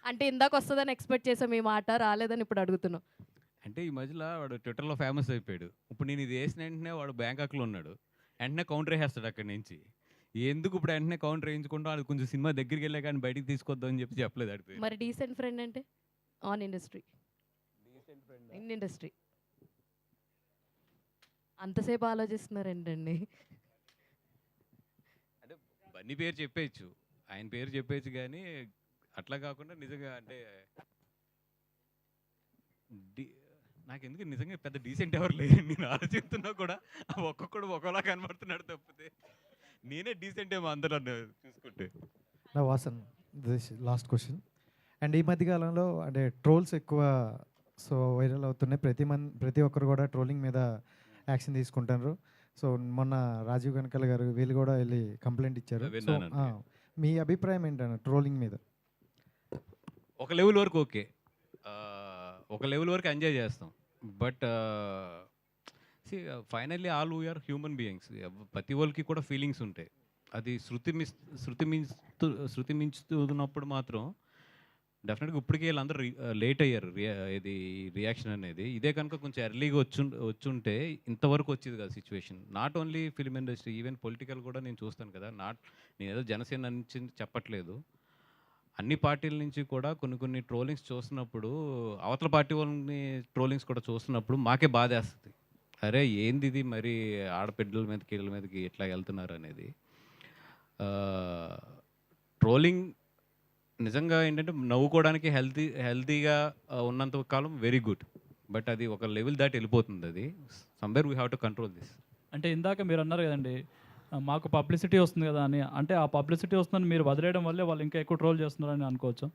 అంటే ఇందాక వస్తుందని ఎక్స్పెక్ట్ చేసాం, మీ మాట రాలేదని ఇప్పుడు అడుగుతున్నాం. అంటే ఈ మధ్యలో వాడు ట్విట్టర్లో ఫేమస్ అయిపోయాడు. ఇప్పుడు నేను ఇది వేసిన వెంటనే వాడు బ్యాంకాక్లో ఉన్నాడు, వెంటనే కౌంటర్ వేస్తాడు అక్కడి నుంచి. ఎందుకు ఇప్పుడు వెంటనే కౌంటర్ వేయించుకుంటూ అది కొంచెం సినిమా దగ్గరికి వెళ్ళే కానీ బయటికి తీసుకొద్దాం అని చెప్పి చెప్పలేదు అడిపోయి. మరి డీసెంట్ ఫ్రెండ్ అంటే ఆన్ ఇండస్ట్రీ, ఇన్ ఇండస్ట్రీ అంతసేపు ఆలోచిస్తున్నారు ఏంటండి? అంటే బన్నీ పేరు చెప్పేయచ్చు, ఆయన పేరు చెప్పేయచ్చు, కానీ అట్లా కాకుండా నిజంగా అంటే నాకు ఎందుకు నిజంగా పెద్ద డీసెంట్ ఎవరు లేదు. నేను ఆలోచిస్తున్నా కూడా ఒక్కొక్కడు ఒకలా కనబడుతున్నాడు తప్పితే నేనే డీసెంట్ ఏమో అందరూ చూసుకుంటే. నా Vasan this last question. And ఈ మధ్యకాలంలో అంటే ట్రోల్స్ ఎక్కువ వైరల్ అవుతున్నాయి. ప్రతి ఒక్కరు కూడా ట్రోలింగ్ మీద యాక్షన్ తీసుకుంటున్నారు. సో మొన్న రాజీవ్ కనకాల గారు వీళ్ళు కూడా వెళ్ళి కంప్లైంట్ ఇచ్చారు. సో విన్నానండి. మీ అభిప్రాయం ఏంటన్న ట్రోలింగ్ మీద? ఒక లెవెల్ వరకు ఓకే, ఒక లెవెల్ వరకు ఎంజాయ్ చేస్తాం. But finally all we are human beings. ప్రతి వాళ్ళకి కూడా ఫీలింగ్స్ ఉంటాయి. అది శృతి మించుతున్నప్పుడు మాత్రం డెఫినెట్గా ఇప్పటికే వీళ్ళందరూ లేట్ అయ్యారు ఇది రియాక్షన్ అనేది. ఇదే కనుక కొంచెం ఎర్లీగా వచ్చుంటే ఇంతవరకు వచ్చేది కదా situation. Not only film industry, even political కూడా నేను చూస్తాను కదా. నేను ఏదో జనసేన నుంచి చెప్పట్లేదు, అన్ని పార్టీల నుంచి కూడా కొన్ని ట్రోలింగ్స్ చూస్తున్నప్పుడు, అవతల పార్టీ వాళ్ళని ట్రోలింగ్స్ కూడా చూస్తున్నప్పుడు మాకే బాధేస్తుంది. అరే ఏంది ఇది, మరి ఆడపిడ్డల మీదకి వీళ్ళ మీదకి ఎట్లా వెళ్తున్నారు అనేది. ట్రోలింగ్ నిజంగా ఏంటంటే నవ్వుకోవడానికి హెల్తీగా ఉన్నంత కాలం వెరీ గుడ్. బట్ అది ఒక లెవెల్ దాటి వెళ్ళిపోతుంది. అది somewhere we have to control this. అంటే ఇందాక మీరు అన్నారు కదండి, మాకు పబ్లిసిటీ వస్తుంది కదా అని. అంటే ఆ పబ్లిసిటీ వస్తుందని మీరు వదిలేయడం వల్లే వాళ్ళు ఇంకా ఎక్కువ ట్రోల్ చేస్తున్నారని అనుకోవచ్చు.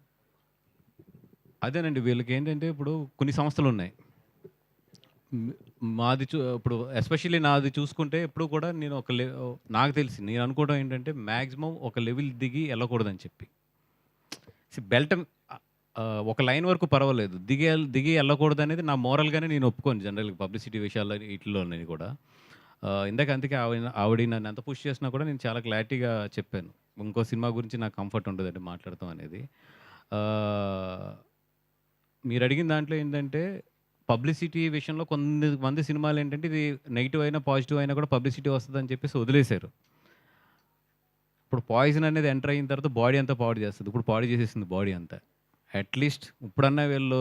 అదేనండి, వీళ్ళకి ఏంటంటే ఇప్పుడు కొన్ని సంస్థలు ఉన్నాయి. మాది ఇప్పుడు ఎస్పెషల్లీ నాది చూసుకుంటే ఎప్పుడు కూడా నేను నాకు తెలిసి నేను అనుకోవడం ఏంటంటే మ్యాక్సిమం ఒక లెవెల్ దిగి వెళ్ళకూడదని చెప్పి. బెల్ట్ ఒక లైన్ వరకు పర్వాలేదు, దిగి వెళ్ళకూడదు అనేది నా మోరల్గానే నేను ఒప్పుకోను జనరల్గా పబ్లిసిటీ విషయాల్లో వీటిలో నేను కూడా. ఇందాక అందుకే ఆవిడ నన్ను ఎంత పుష్ చేసినా కూడా నేను చాలా క్లారిటీగా చెప్పాను, ఇంకో సినిమా గురించి నాకు కంఫర్ట్ ఉండదండి మాట్లాడతాం అనేది. మీరు అడిగిన దాంట్లో ఏంటంటే పబ్లిసిటీ విషయంలో కొంతమంది సినిమాలు ఏంటంటే ఇది నెగిటివ్ అయినా పాజిటివ్ అయినా కూడా పబ్లిసిటీ వస్తుందని చెప్పేసి వదిలేశారు. ఇప్పుడు పాయిజన్ అనేది ఎంటర్ అయిన తర్వాత బాడీ అంతా పాడు చేస్తుంది. ఇప్పుడు పాడు చేసేసింది బాడీ అంతా. అట్లీస్ట్ ఇప్పుడన్నా వీళ్ళు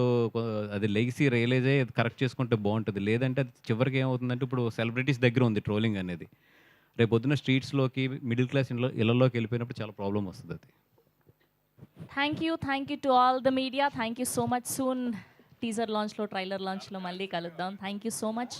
అది లెగిసి రియలైజ్ అయ్యి కరెక్ట్ చేసుకుంటే బాగుంటుంది. లేదంటే అది చివరికి ఏమవుతుందంటే ఇప్పుడు సెలబ్రిటీస్ దగ్గర ఉంది ట్రోలింగ్ అనేది. రేపు పొద్దున్న స్ట్రీట్స్లోకి మిడిల్ క్లాస్ ఇళ్ళలోకి వెళ్ళిపోయినప్పుడు చాలా ప్రాబ్లం వస్తుంది అది. Thank you to all the media. Thank you so much. Soon teaser లాంచ్లో, ట్రైలర్ లాంచ్లో మళ్ళీ కలుద్దాం. Thank you so much.